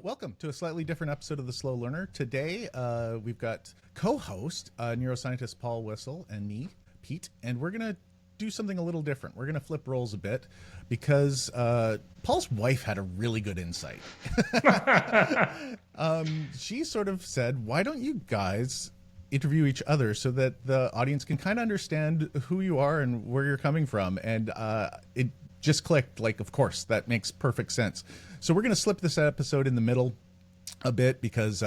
Welcome to a slightly different episode of The Slow Learner. Today, we've got co-host, neuroscientist Paul Whissell and me, Pete, and we're going to do something a little different. We're going to flip roles a bit because Paul's wife had a really good insight. She sort of said, why don't you guys interview each other so that the audience can kind of understand who you are and where you're coming from? And it just clicked, like, of course, that makes perfect sense. So we're going to slip this episode in the middle a bit because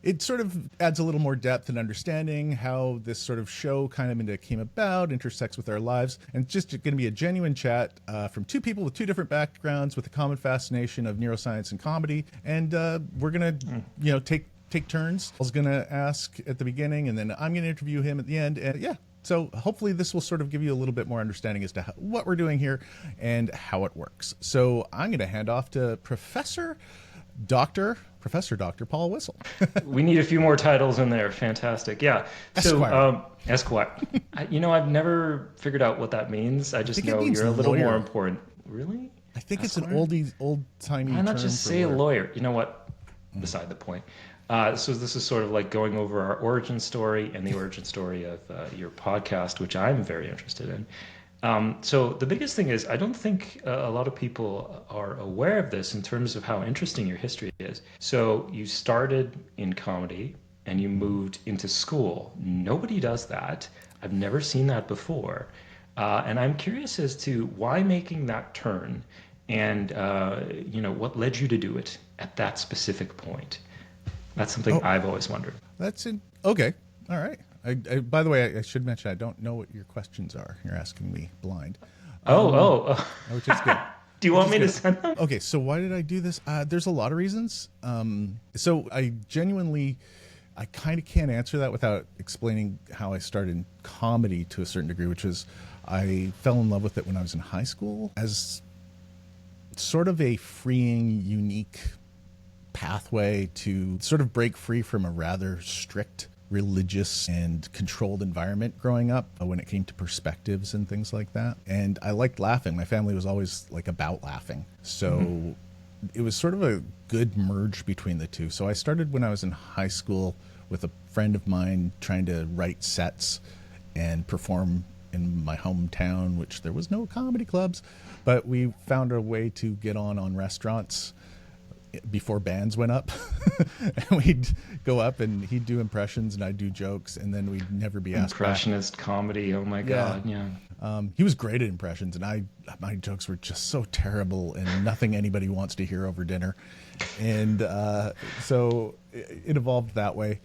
it sort of adds a little more depth and understanding how this sort of show kind of came about, intersects with our lives. And it's just going to be a genuine chat from two people with two different backgrounds with a common fascination of neuroscience and comedy. And we're going to, take turns. I was going to ask at the beginning, and then I'm going to interview him at the end. And yeah. So hopefully this will sort of give you a little bit more understanding as to what we're doing here and how it works. So I'm going to hand off to Professor Dr. Paul Whissell. We need a few more titles in there. Fantastic. Yeah. Esquire. So, Esquire. I've never figured out what that means. I just know you're a little lawyer. more important. Really? I think Esquire? It's an old-timey term. Why not just say lawyer? lawyer? You know what? Beside the point. So this is sort of like going over our origin story and the origin story of your podcast, which I'm very interested in. So the biggest thing is I don't think a lot of people are aware of this in terms of how interesting your history is. So you started in comedy and you moved into school. Nobody does that. I've never seen that before. And I'm curious as to why making that turn and, what led you to do it at that specific point. That's something I've always wondered. Okay. All right. By the way, I should mention I don't know what your questions are. You're asking me blind. Which is good. Do you want me to send them? Okay, so why did I do this? There's a lot of reasons. So I kind of can't answer that without explaining how I started comedy to a certain degree, which is I fell in love with it when I was in high school as sort of a freeing, unique pathway to sort of break free from a rather strict religious and controlled environment growing up when it came to perspectives and things like that. And I liked laughing. My family was always like about laughing. So it was sort of a good merge between the two. So I started when I was in high school with a friend of mine trying to write sets and perform in my hometown, which there was no comedy clubs, but we found a way to get on restaurants before bands went up. And we'd go up and he'd do impressions and I'd do jokes, and then we'd never be asked Impressionist back. comedy. Oh my God. Yeah. He was great at impressions, and my jokes were just so terrible and nothing anybody wants to hear over dinner. And so it evolved that way.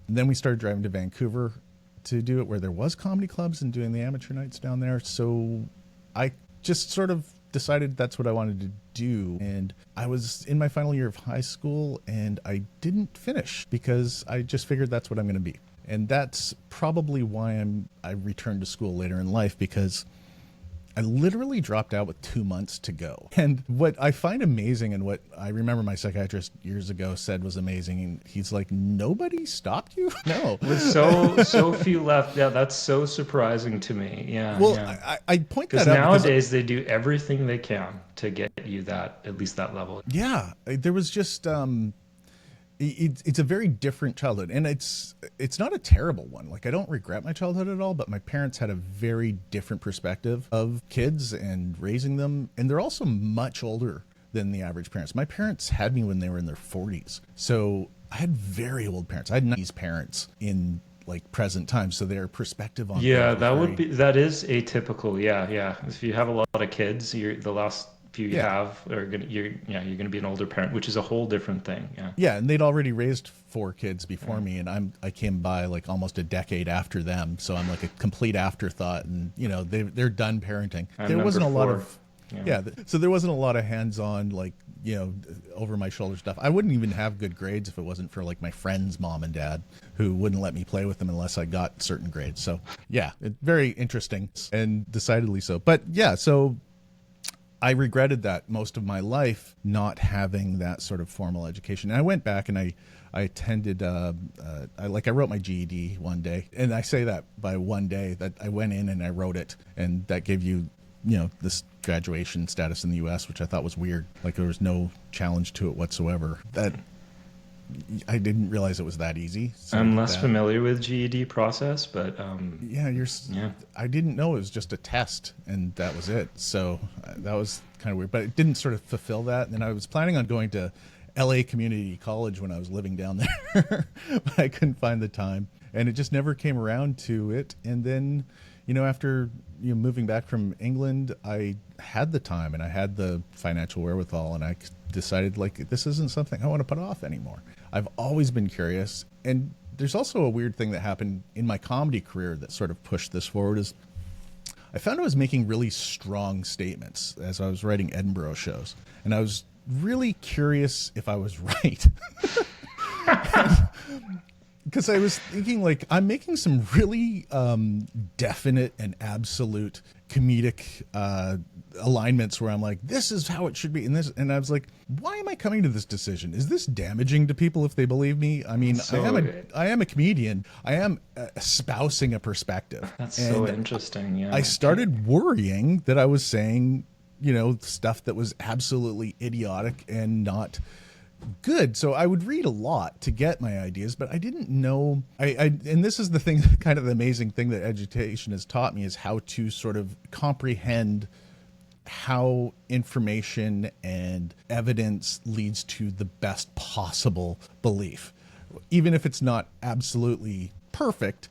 And then we started driving to Vancouver to do it, where there was comedy clubs, and doing the amateur nights down there. So I just sort of decided that's what I wanted to do. And I was in my final year of high school and I didn't finish because I just figured that's what I'm going to be. And that's probably why I returned to school later in life, because I literally dropped out with 2 months to go. And what I find amazing, and what I remember my psychiatrist years ago said was amazing, and he's like, nobody stopped you? No. With so few left. Yeah, that's so surprising to me. Yeah. Well, yeah. I point that out because nowadays they do everything they can to get you at least that level. Yeah. There was just... It's a very different childhood, and it's not a terrible one. Like, I don't regret my childhood at all, but my parents had a very different perspective of kids and raising them, and they're also much older than the average parents. My parents had me when they were in their 40s, so I had very old parents. I had 90s parents in like present times, so their perspective on that is atypical. Yeah. If you have a lot of kids, the last few you have are you're gonna be an older parent, which is a whole different thing. Yeah, and they'd already raised 4 kids before me, and I came by like almost a decade after them, so I'm like a complete afterthought, and they're done parenting. There wasn't a lot of so there wasn't a lot of hands-on, like, over my shoulder stuff. I wouldn't even have good grades if it wasn't for like my friend's mom and dad, who wouldn't let me play with them unless I got certain grades. So yeah, it's very interesting, and decidedly so. But yeah, so I regretted that most of my life, not having that sort of formal education. And I went back and I attended, I wrote my GED one day. And I say that by one day, that I went in and I wrote it. And that gave you this graduation status in the U.S., which I thought was weird. Like there was no challenge to it whatsoever. That I didn't realize it was that easy. So I'm less familiar with GED process, but I didn't know it was just a test and that was it. So that was kind of weird, but it didn't sort of fulfill that. And I was planning on going to LA Community College when I was living down there, but I couldn't find the time, and it just never came around to it. And then, after moving back from England, I had the time and I had the financial wherewithal, and I decided like this isn't something I want to put off anymore. I've always been curious, and there's also a weird thing that happened in my comedy career that sort of pushed this forward. Is I found I was making really strong statements as I was writing Edinburgh shows, and I was really curious if I was right. Because I was thinking, like, I'm making some really definite and absolute comedic alignments where I'm like, this is how it should be. And I was like, why am I coming to this decision? Is this damaging to people if they believe me? I mean, I am a comedian. I am espousing a perspective. That's so interesting. Yeah. I started worrying that I was saying, stuff that was absolutely idiotic and not good. So I would read a lot to get my ideas, but I didn't know. And this is the thing, kind of the amazing thing that education has taught me, is how to sort of comprehend how information and evidence leads to the best possible belief, even if it's not absolutely perfect.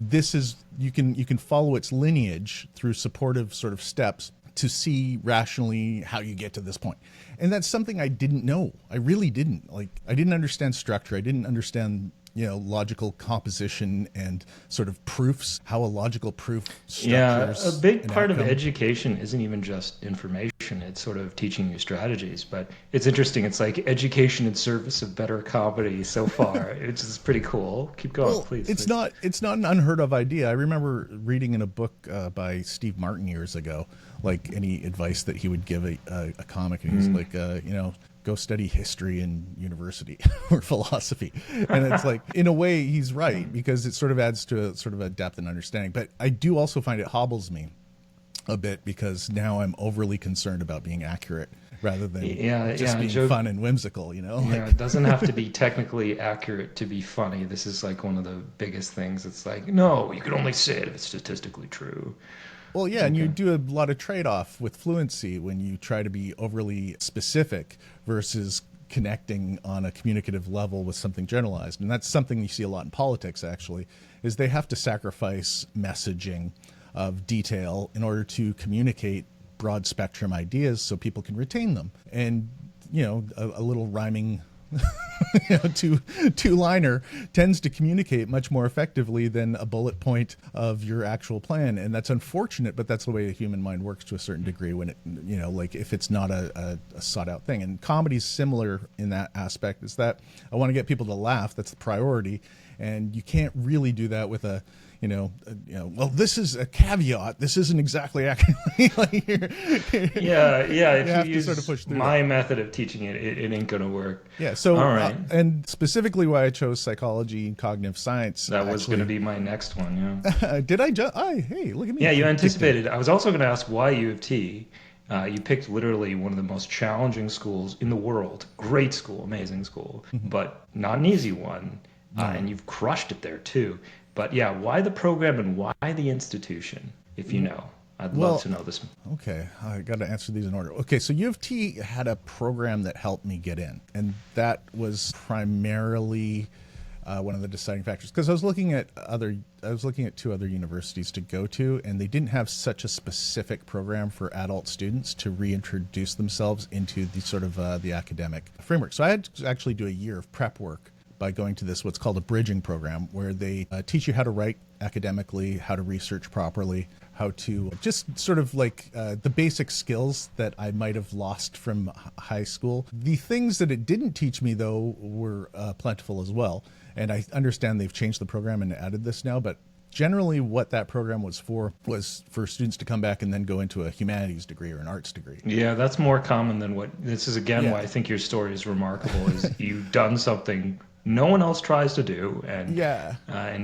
You can follow its lineage through supportive sort of steps to see rationally how you get to this point. And that's something I didn't know. I really didn't. Like, I didn't understand structure. I didn't understand, logical composition and sort of proofs, how a logical proof structures. Yeah, a big part of education isn't even just information. It's sort of teaching you strategies. But it's interesting. It's like education in service of better comedy so far. It's just pretty cool. Keep going, please. It's not an unheard of idea. I remember reading in a book by Steve Martin years ago, like any advice that he would give a comic, and he's like, go study history in university or philosophy. And it's like, in a way, he's right, because it sort of adds to a sort of a depth and understanding. But I do also find it hobbles me a bit, because now I'm overly concerned about being accurate rather than just being fun and whimsical, Yeah, it doesn't have to be technically accurate to be funny. This is like one of the biggest things. It's like, no, you can only say it if it's statistically true. Well, yeah, and you do a lot of trade-off with fluency when you try to be overly specific versus connecting on a communicative level with something generalized. And that's something you see a lot in politics, actually, is they have to sacrifice messaging of detail in order to communicate broad spectrum ideas so people can retain them. And, a little rhyming two-liner tends to communicate much more effectively than a bullet point of your actual plan. And that's unfortunate, but that's the way the human mind works to a certain degree when it, like if it's not a sought out thing. And comedy's similar in that aspect, is that I want to get people to laugh. That's the priority. And you can't really do that with well, this is a caveat. This isn't exactly accurate. If you use sort of push through my method of teaching it, it ain't going to work. Yeah. So, all right. And specifically why I chose psychology and cognitive science. That was going to be my next one. Yeah. Did I just? Hey, look at me. Yeah, you anticipated. I was also going to ask why U of T. You picked literally one of the most challenging schools in the world. Great school, amazing school, but not an easy one. And you've crushed it there too. But yeah, why the program and why the institution, if you know? I'd love to know this. Okay, I got to answer these in order. Okay, so U of T had a program that helped me get in, and that was primarily one of the deciding factors, because I was looking at two other universities to go to, and they didn't have such a specific program for adult students to reintroduce themselves into the sort of the academic framework. So I had to actually do a year of prep work by going to what's called a bridging program, where they teach you how to write academically, how to research properly, how to just sort of like the basic skills that I might have lost from high school. The things that it didn't teach me, though, were plentiful as well. And I understand they've changed the program and added this now, but generally what that program was for students to come back and then go into a humanities degree or an arts degree. Yeah, that's more common than this is, again, why I think your story is remarkable, is you've done something no one else tries to do, and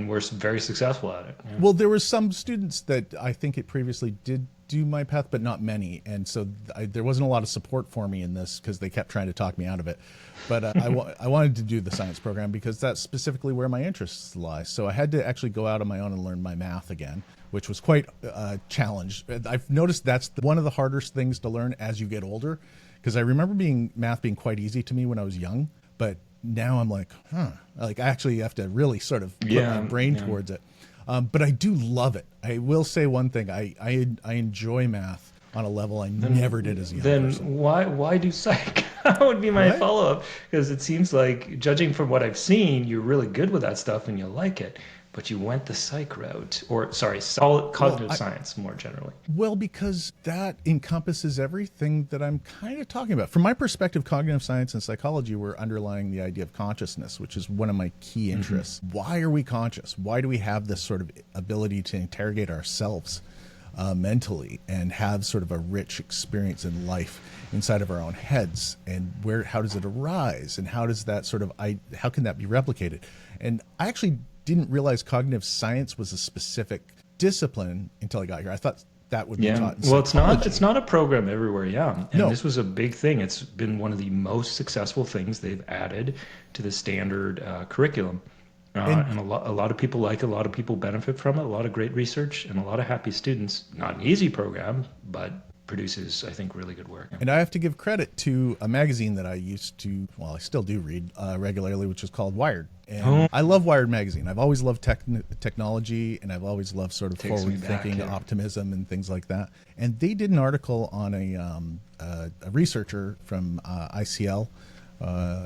we're very successful at it. Yeah. Well, there were some students that I think it previously did do my path, but not many. And so there wasn't a lot of support for me in this because they kept trying to talk me out of it. But I wanted to do the science program because that's specifically where my interests lie. So I had to actually go out on my own and learn my math again, which was quite a challenge. I've noticed that's one of the hardest things to learn as you get older, because I remember math being quite easy to me when I was young, but now I'm like, like I actually have to really sort of put my brain towards it. But I do love it. I will say one thing. I enjoy math on a level I never did as a young person. Then why do psych? That would be my follow-up, because it seems like, judging from what I've seen, you're really good with that stuff and you like it, but you went the psych route, or sorry, cognitive science more generally. Well, because that encompasses everything that I'm kind of talking about. From my perspective, cognitive science and psychology were underlying the idea of consciousness, which is one of my key interests. Why are we conscious? Why do we have this sort of ability to interrogate ourselves mentally and have sort of a rich experience in life inside of our own heads? And how does it arise? And how does that sort of, how can that be replicated? And I actually didn't realize cognitive science was a specific discipline until I got here. I thought that would be taught in psychology. It's not a program everywhere, And this was a big thing. It's been one of the most successful things they've added to the standard curriculum. And a lot of people like it, a lot of people benefit from it, a lot of great research, and a lot of happy students. Not an easy program, but produces, I think, really good work. And I have to give credit to a magazine that I I still do read regularly, which is called Wired. And I love Wired magazine. I've always loved technology, and I've always loved sort of forward-thinking optimism and things like that. And they did an article on a researcher from ICL,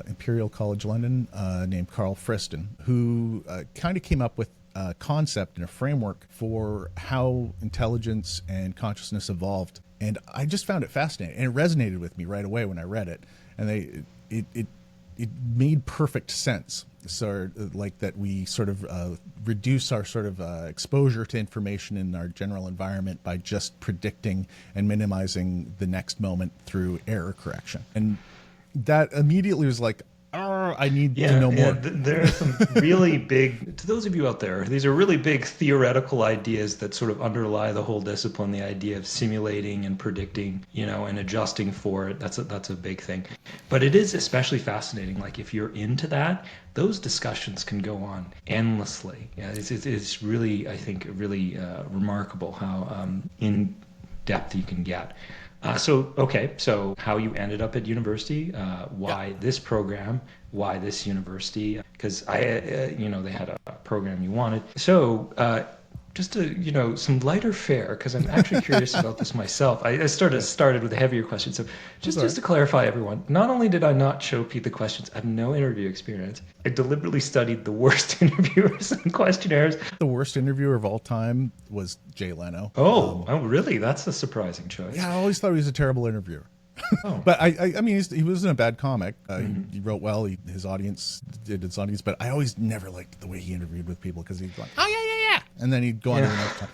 Imperial College London, named Carl Friston, who kind of came up with a concept and a framework for how intelligence and consciousness evolved. And I just found it fascinating, and it resonated with me right away when I read it. And it made perfect sense. So, like that we sort of reduce our sort of exposure to information in our general environment by just predicting and minimizing the next moment through error correction. And that immediately was like, I need to know more. There are some really big, to those of you out there, these are really big theoretical ideas that sort of underlie the whole discipline, the idea of simulating and predicting, and adjusting for it. That's a big thing. But it is especially fascinating. Like, if you're into that, those discussions can go on endlessly. Yeah, it's really, I think, really remarkable how in depth you can get. So how you ended up at university, why this program, why this university, because they had a program you wanted. So just to, some lighter fare, because I'm actually curious about this myself. I started with a heavier question. So just to clarify, everyone, not only did I not show Pete the questions, I have no interview experience. I deliberately studied the worst interviewers and questionnaires. The worst interviewer of all time was Jay Leno. Oh, really? That's a surprising choice. Yeah, I always thought he was a terrible interviewer. But I mean, he wasn't a bad comic. He wrote well. His audience did its audience, but I always never liked the way he interviewed with people, because he'd go, yeah, and then he'd go on to the next time.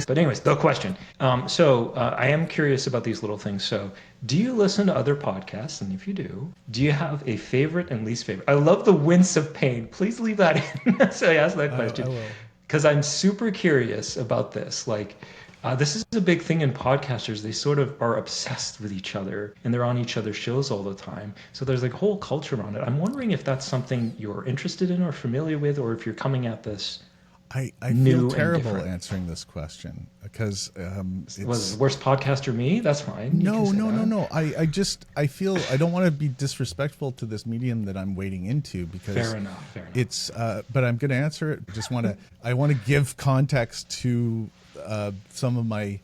But anyways, the question. I am curious about these little things. So, do you listen to other podcasts? And if you do you have a favorite and least favorite? I love the wince of pain. Please leave that in. So I asked that question because I'm super curious about this. Like, this is a big thing in podcasters. They sort of are obsessed with each other, and they're on each other's shows all the time. So there's like a whole culture around it. I'm wondering if that's something you're interested in or familiar with, or if you're coming at this I feel terrible answering this question, because was the worst podcaster me? That's fine. No. I feel I don't want to be disrespectful to this medium that I'm wading into, because fair enough. It's but I'm going to answer it. I want to give context to some of my.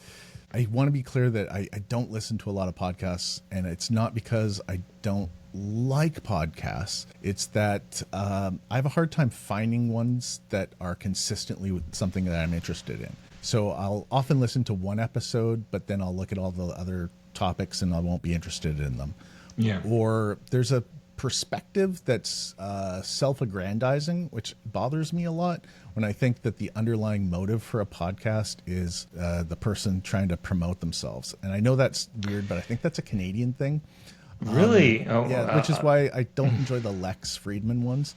I want to be clear that I don't listen to a lot of podcasts, and it's not because I don't like podcasts. It's that I have a hard time finding ones that are consistently with something that I'm interested in. So I'll often listen to one episode, but then I'll look at all the other topics and I won't be interested in them. Yeah. Or there's a perspective that's self-aggrandizing, which bothers me a lot when I think that the underlying motive for a podcast is the person trying to promote themselves. And I know that's weird, but I think that's a Canadian thing. Really? Which is why I don't enjoy the Lex Friedman ones.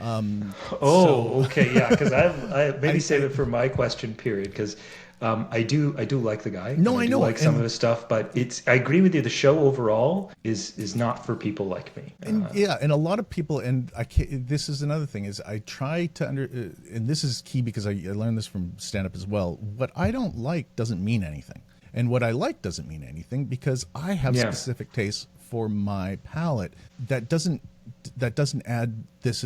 Okay, yeah, because I maybe save it for my question period, because I do like the guy. No, And I I do know. like some of his stuff, but I agree with you. The show overall is not for people like me. And yeah, and a lot of people, and I can't, this is another thing, is I try to and this is key because I learned this from stand up as well. What I don't like doesn't mean anything. And what I like doesn't mean anything because I have Yeah. specific tastes for my palate that doesn't add this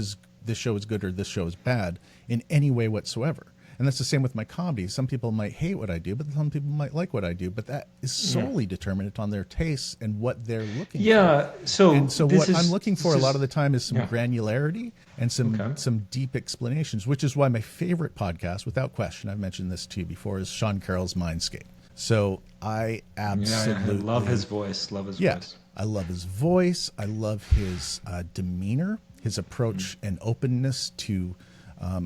show is good or this show is bad in any way whatsoever. And that's the same with my comedy. Some people might hate what I do, but some people might like what I do. But that is solely determined on their tastes and what they're looking for. Yeah. So And so this what I'm is- looking for a lot of the time is some granularity and some deep explanations, which is why my favorite podcast, without question, I've mentioned this to you before, is Sean Carroll's Mindscape. So I absolutely love his voice. Love his yeah, voice. I love his voice. I love his demeanor, his approach and openness to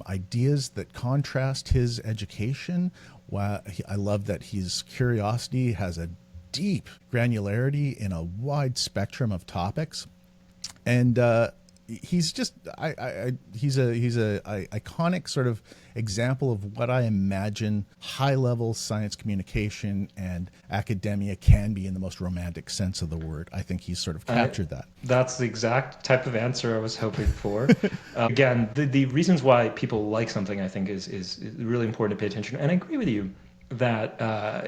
ideas that contrast his education. I love that his curiosity has a deep granularity in a wide spectrum of topics, and he's just he's a iconic sort of example of what I imagine high level science communication and academia can be in the most romantic sense of the word. I think he's sort of captured that. That's the exact type of answer I was hoping for. Again, the reasons why people like something, I think, is really important to pay attention. And I agree with you that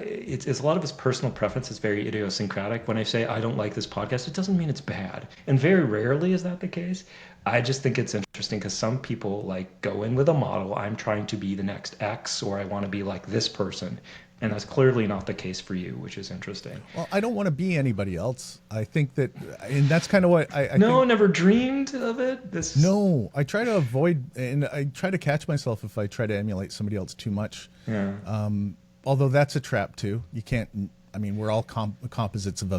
it's a lot of his personal preference is very idiosyncratic. When I say I don't like this podcast, it doesn't mean it's bad. And very rarely is that the case. I just think it's interesting because some people like go in with a model. I'm trying to be the next X, or I want to be like this person. And that's clearly not the case for you, which is interesting. Well, I don't want to be anybody else. I think that, and that's kind of what I No, think, never dreamed of it. This no, I try to avoid, and I try to catch myself if I try to emulate somebody else too much. Yeah. Although that's a trap too. You can't. I mean, we're all composites of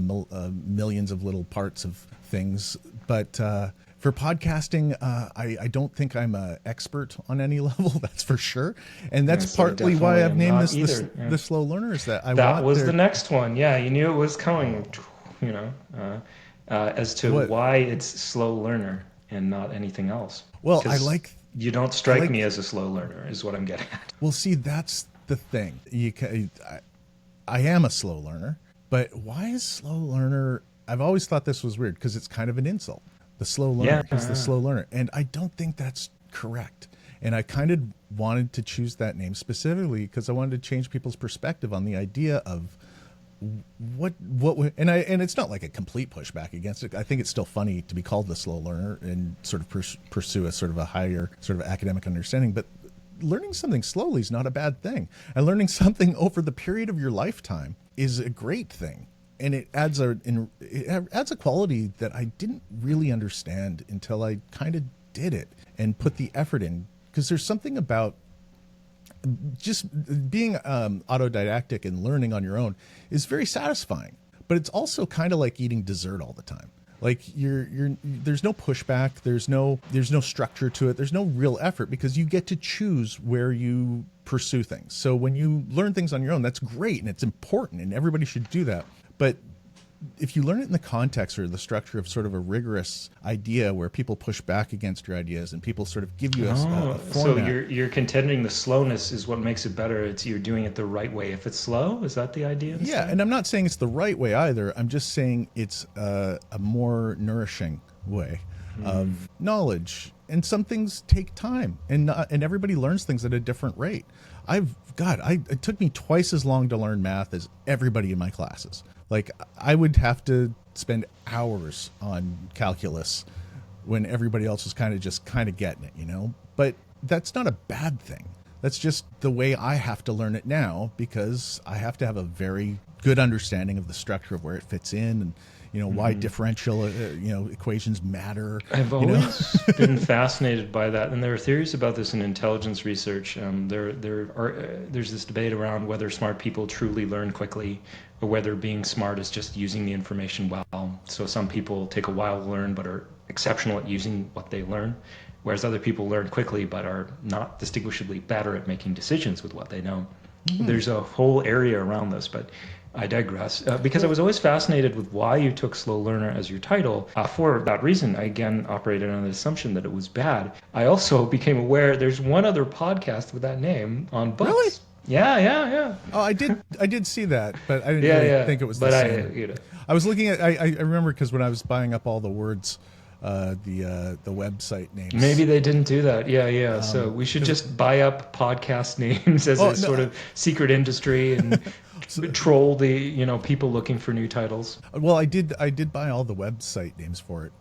millions of little parts of things. But for podcasting, I don't think I'm an expert on any level. That's for sure. And that's so partly why definitely I've am named not this either. Yeah. the slow learners. That That was the next one. Yeah, you knew it was coming. You know, as to why it's slow learner and not anything else. Well, 'Cause you don't strike me as a slow learner, is what I'm getting at. Well, see, that's the thing. I am a slow learner, but why is slow learner? I've always thought this was weird because it's kind of an insult. The slow learner is the slow learner, and I don't think that's correct. And I kind of wanted to choose that name specifically because I wanted to change people's perspective on the idea of and it's not like a complete pushback against it. I think it's still funny to be called the slow learner and sort of pursue a sort of a higher sort of academic understanding, but learning something slowly is not a bad thing. And learning something over the period of your lifetime is a great thing. And it adds a quality that I didn't really understand until I kind of did it and put the effort in. Because there's something about just being autodidactic and learning on your own is very satisfying. But it's also kind of like eating dessert all the time. Like there's no pushback, there's no structure to it, there's no real effort because you get to choose where you pursue things. So when you learn things on your own, that's great and it's important and everybody should do that. But if you learn it in the context or the structure of sort of a rigorous idea where people push back against your ideas and people sort of give you a format. So you're contending the slowness is what makes it better. It's you're doing it the right way. If it's slow, is that the idea? Instead? Yeah, and I'm not saying it's the right way either. I'm just saying it's a more nourishing way of knowledge. And some things take time, and everybody learns things at a different rate. It took me twice as long to learn math as everybody in my classes. Like I would have to spend hours on calculus when everybody else was kind of getting it, you know? But that's not a bad thing. That's just the way I have to learn it now because I have to have a very good understanding of the structure of where it fits in and, you know, why differential, equations matter. I've always been fascinated by that. And there are theories about this in intelligence research. There's this debate around whether smart people truly learn quickly or whether being smart is just using the information well. So some people take a while to learn but are exceptional at using what they learn, whereas other people learn quickly but are not distinguishably better at making decisions with what they know. There's a whole area around this, but I digress. Because I was always fascinated with why you took slow learner as your title. For that reason, I again operated on the assumption that it was bad. I also became aware there's one other podcast with that name on books. Really? Yeah. Oh, I did see that, but I didn't Yeah, really yeah. think it was the But same. you know, I was looking at. I remember because when I was buying up all the words, the website maybe names. they didn't do that. Yeah. So we should 'Cause just buy up podcast names as oh a no, sort of secret industry and so, troll the, people looking for new titles. well, I did buy all the website names for it.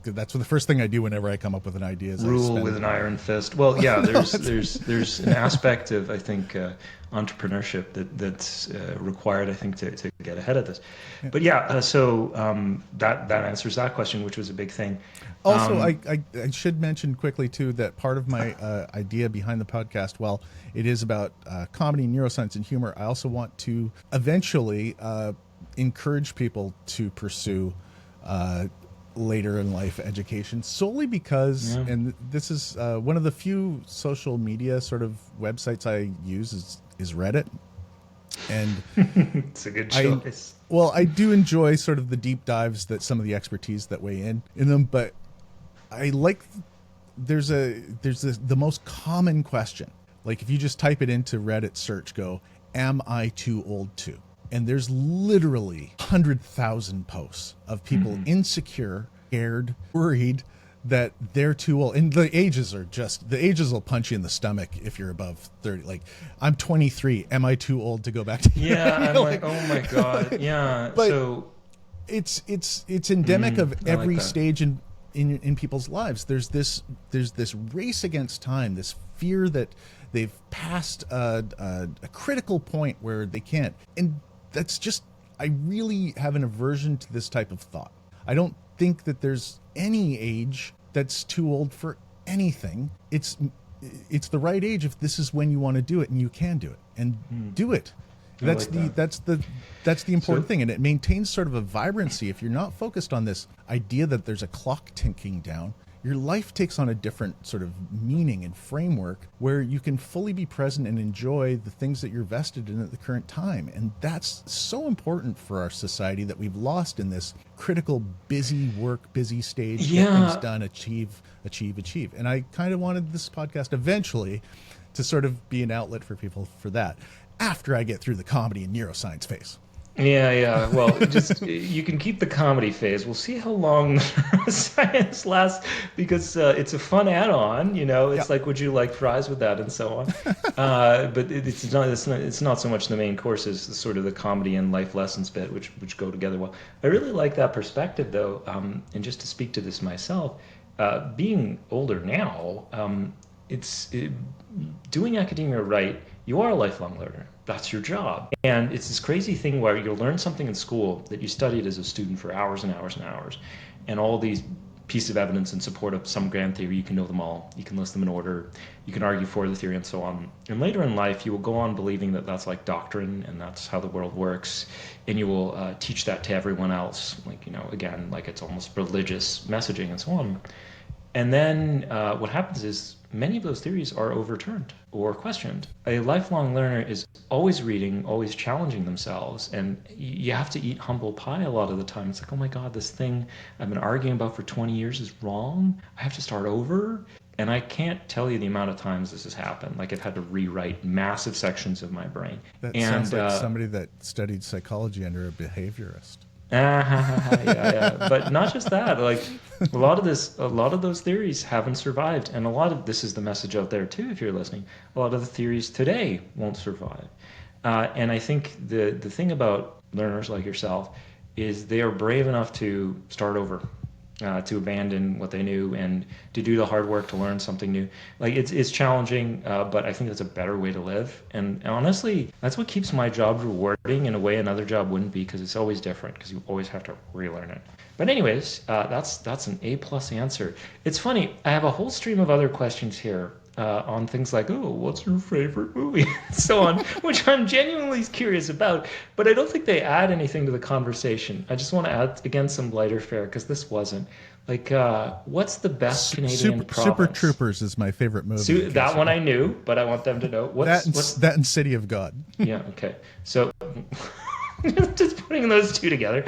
That's the first thing I do whenever I come up with an idea. Is I Rule with spend. an iron fist. Well, yeah, No, there's an aspect of, I think, entrepreneurship that's required, I think, to get ahead of this. But yeah, so that answers that question, which was a big thing. also, I should mention quickly too that part of my idea behind the podcast, while it is about comedy, neuroscience, and humor, I also want to eventually encourage people to pursue later in life education, solely because, Yeah, and this is one of the few social media sort of websites I use is Reddit, and it's a good I choice. well, I do enjoy sort of the deep dives that some of the expertise that weigh in them, but I like the most common question. Like if you just type it into Reddit search, go, "Am I too old to?" And there's literally 100,000 posts of people insecure, scared, worried that they're too old. And the ages will punch you in the stomach if you're above 30. Like, I'm 23. Am I too old to go back to Yeah, I'm know, like, oh my God. Yeah. but So it's endemic of I like every that. stage in people's lives. There's this race against time, this fear that they've passed a critical point where they can't. And that's just, I really have an aversion to this type of thought. I don't think that there's any age that's too old for anything. It's the right age if this is when you want to do it, and you can do it, and do it. I That's like the that. that's the important So- thing, and it maintains sort of a vibrancy. If you're not focused on this idea that there's a clock ticking down, your life takes on a different sort of meaning and framework where you can fully be present and enjoy the things that you're vested in at the current time. And that's so important for our society that we've lost in this critical busy work, busy stage, get things Yeah. done, achieve. And I kind of wanted this podcast eventually to sort of be an outlet for people for that after I get through the comedy and neuroscience phase. Yeah. Well, just you can keep the comedy phase. We'll see how long science lasts because it's a fun add-on. Yeah. It's like, would you like fries with that, and so on. But it's not so much the main course as sort of the comedy and life lessons bit, which go together well. I really like that perspective, though. And just to speak to this myself, being older now, doing academia right. You are a lifelong learner. That's your job. And it's this crazy thing where you'll learn something in school that you studied as a student for hours and hours and hours. And all these pieces of evidence in support of some grand theory, you can know them all. You can list them in order. You can argue for the theory and so on. And later in life, you will go on believing that that's like doctrine and that's how the world works. And you will teach that to everyone else. Like, again, like it's almost religious messaging and so on. And then what happens is many of those theories are overturned or questioned. A lifelong learner is always reading, always challenging themselves, and you have to eat humble pie a lot of the time. It's like, oh my God, this thing I've been arguing about for 20 years is wrong. I have to start over. And I can't tell you the amount of times this has happened. Like I've had to rewrite massive sections of my brain. That And sounds like somebody that studied psychology under a behaviorist. yeah. But not just that. Like a lot of those theories haven't survived, and a lot of this is the message out there too. If you're listening, a lot of the theories today won't survive. And I think the thing about learners like yourself is they are brave enough to start over, to abandon what they knew and to do the hard work to learn something new. Like it's challenging, but I think that's a better way to live. And honestly, that's what keeps my job rewarding in a way another job wouldn't be, because it's always different, because you always have to relearn it. But anyways, that's an A+ answer. It's funny, I have a whole stream of other questions here on things like, oh, what's your favorite movie? And so on, which I'm genuinely curious about, but I don't think they add anything to the conversation. I just want to add, again, some lighter fare, because this wasn't. Like, what's the best Canadian province? Super Troopers is my favorite movie. That one I knew, but I want them to know. That and City of God. Yeah, okay. So, just putting those two together.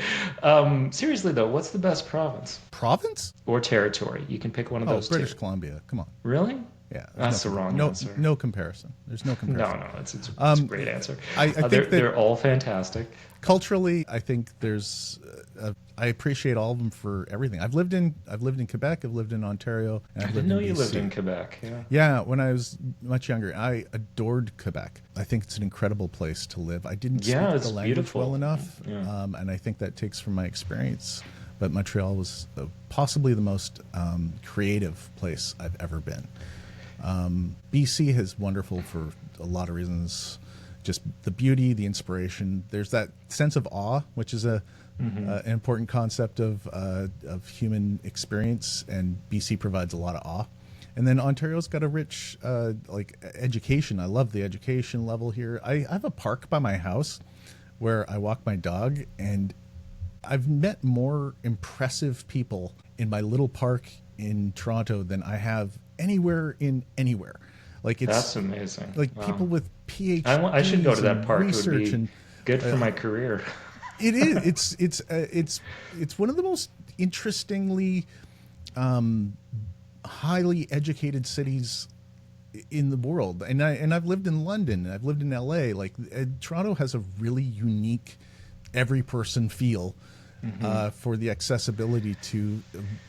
Seriously, though, what's the best province? Province? Or territory? You can pick one of Oh, those British two. Columbia. Come on. Really? Yeah, That's the wrong answer. No comparison. There's no comparison. No, it's a great answer. I think they're all fantastic. Culturally, I think there's. I appreciate all of them for everything. I've lived in Quebec. I've lived in Ontario. And I didn't know you lived in Quebec. Yeah. Yeah, when I was much younger, I adored Quebec. I think it's an incredible place to live. I didn't speak the language beautiful. well enough, Yeah. And I think that takes from my experience. But Montreal was possibly the most creative place I've ever been. BC is wonderful for a lot of reasons. Just the beauty, the inspiration. There's that sense of awe, which is an important concept of human experience, and BC provides a lot of awe. And then Ontario's got a rich education. I love the education level here. I have a park by my house where I walk my dog, and I've met more impressive people in my little park in Toronto than I have anywhere. Like That's amazing. Like people with PhDs. I should go to that park. It would be and good for my career. It is. It's one of the most interestingly highly educated cities in the world. And I've lived in London. I've lived in LA. Like Toronto has a really unique every person feel for the accessibility to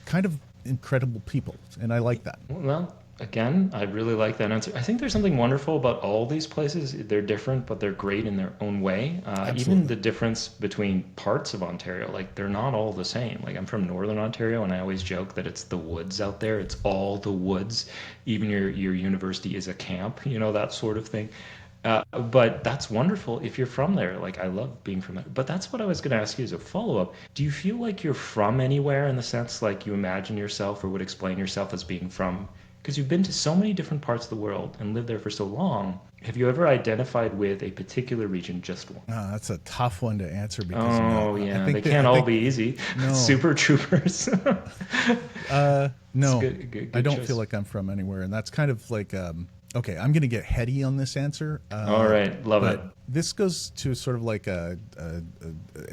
kind of incredible people, and I like that. Well, again, I really like that answer. I think there's something wonderful about all these places. They're different, but they're great in their own way. Even the difference between parts of Ontario, like they're not all the same. Like I'm from Northern Ontario, and I always joke that it's the woods out there. It's all the woods. Even your university is a camp, that sort of thing. But that's wonderful if you're from there. Like I love being from there. But that's what I was going to ask you as a follow-up. Do you feel like you're from anywhere in the sense like you imagine yourself or would explain yourself as being from? Because you've been to so many different parts of the world and lived there for so long. Have you ever identified with a particular region, just one? That's a tough one to answer because they can't all be easy. No. Super troopers. No, good I don't choice. feel like I'm from anywhere, and that's kind of like okay, I'm going to get heady on this answer. All right, love it. This goes to sort of like an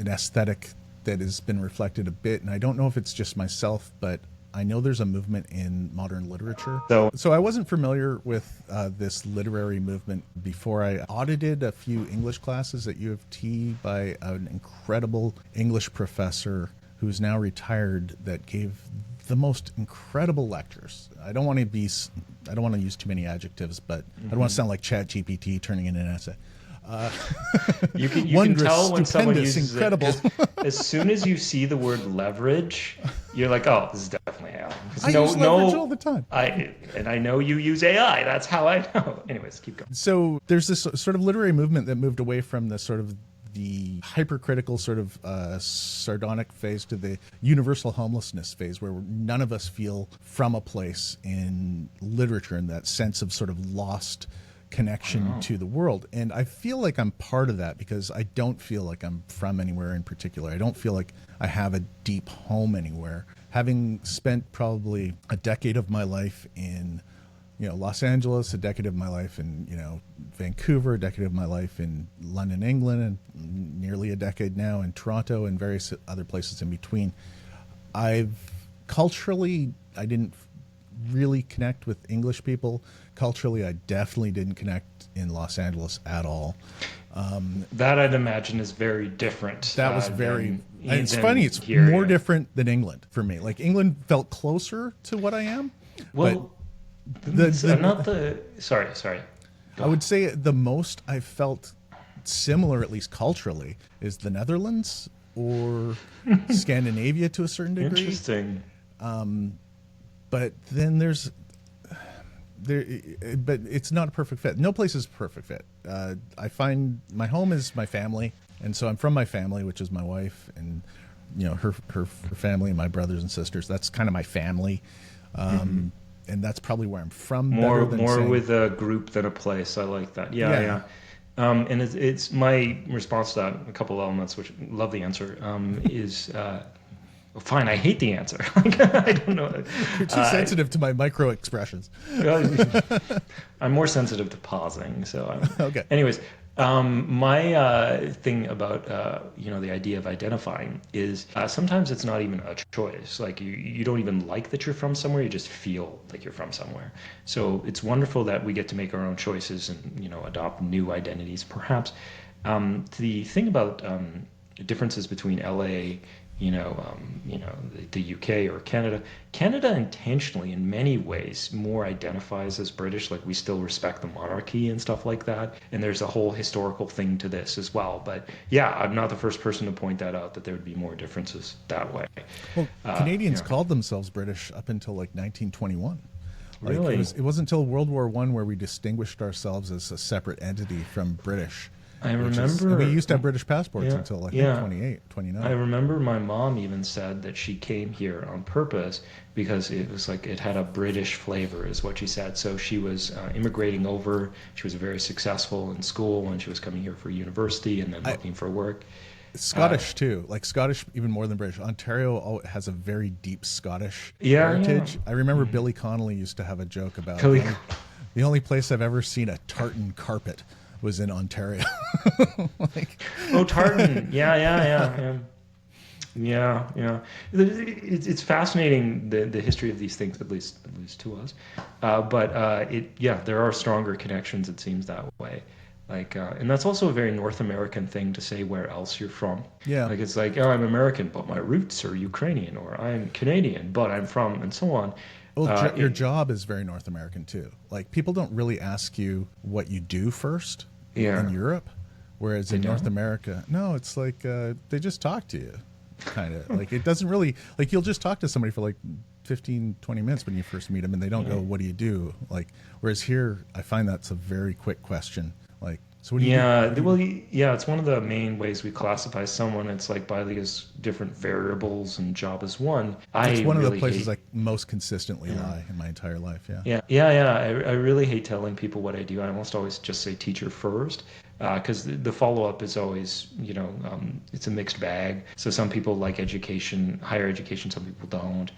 aesthetic that has been reflected a bit, and I don't know if it's just myself, but I know there's a movement in modern literature. So I wasn't familiar with this literary movement before. I audited a few English classes at U of T by an incredible English professor who's now retired that gave the most incredible lectures. I don't want to use too many adjectives, but I don't want to sound like ChatGPT turning in an essay. You can tell when someone uses incredible. it. As soon as you see the word leverage, you're like, oh, this is definitely AI. I use leverage all the time. I know you use AI. That's how I know. Anyways, keep going. So there's this sort of literary movement that moved away from the sort of the hypercritical sort of sardonic phase to the universal homelessness phase, where none of us feel from a place in literature, in that sense of sort of lost connection to the world. And I feel like I'm part of that because I don't feel like I'm from anywhere in particular. I don't feel like I have a deep home anywhere. Having spent probably a decade of my life in Los Angeles, a decade of my life in Vancouver, a decade of my life in London, England, and nearly a decade now in Toronto and various other places in between. Culturally, I didn't really connect with English people. Culturally, I definitely didn't connect in Los Angeles at all. That I'd imagine is very different. That was very. It's than funny. It's here, more different than England for me. Like England felt closer to what I am. Well, sorry. I would say the most I felt similar, at least culturally, is the Netherlands or Scandinavia to a certain degree. Interesting. But then but it's not a perfect fit. No place is a perfect fit. I find my home is my family, and so I'm from my family, which is my wife and her family and my brothers and sisters. That's kind of my family, and that's probably where I'm from. More with a group than a place. I like that. Yeah. And it's my response to that. A couple of elements, which love the answer, is. Fine, I hate the answer. I don't know. You're too sensitive to my micro expressions. I'm more sensitive to pausing. So okay. Anyways, My thing about the idea of identifying is sometimes it's not even a choice. Like you don't even like that you're from somewhere. You just feel like you're from somewhere. So it's wonderful that we get to make our own choices and adopt new identities. Perhaps the thing about differences between LA, the UK or Canada. Canada intentionally, in many ways, more identifies as British. Like we still respect the monarchy and stuff like that. And there's a whole historical thing to this as well. But yeah, I'm not the first person to point that out that there would be more differences that way. Well, Uh, you Canadians know, called themselves British up until like 1921. Like really, it wasn't until World War One where we distinguished ourselves as a separate entity from British, I which is, and we remember. used to have British passports Yeah, until I think yeah. 28, I 29. remember my mom even said that she came here on purpose because it was like it had a British flavor, is what she said. So she was immigrating over. She was very successful in school when she was coming here for university and then I, looking for work. Uh, Scottish too, like Scottish even more than British. Ontario has a very deep Scottish yeah, yeah. heritage. I remember Billy Connolly used to have a joke about Kelly, the only place I've ever seen a tartan carpet was in Ontario. Like, oh, tartan. Yeah, yeah, yeah, yeah. Yeah, yeah. It's fascinating the history of these things, at least to us. But yeah, there are stronger connections. It seems that way. Like, and that's also a very North American thing to say where else you're from. yeah. Like it's like, oh, I'm American, but my roots are Ukrainian, or I'm Canadian, but I'm from, and so on. Well, Uh, your it, job is very North American too. Like people don't really ask you what you do first in yeah, Europe, whereas they in North don't. America, no, it's like they just talk to you, kind of. Like it doesn't really like you'll just talk to somebody for like 15, 20 minutes when you first meet them, and they don't go, "What do you do?" Like whereas here, I find that's a very quick question. Like, so what do you do? Yeah, What do you well, do? yeah, it's one of the main ways we classify someone. It's like by these different variables and job is one. It's I one of the really places hate. I most consistently Yeah, lie in my entire life. Yeah. yeah, yeah, yeah. I really hate telling people what I do. I almost always just say teacher first, because the follow-up is always, it's a mixed bag. So some people like education, higher education, some people don't,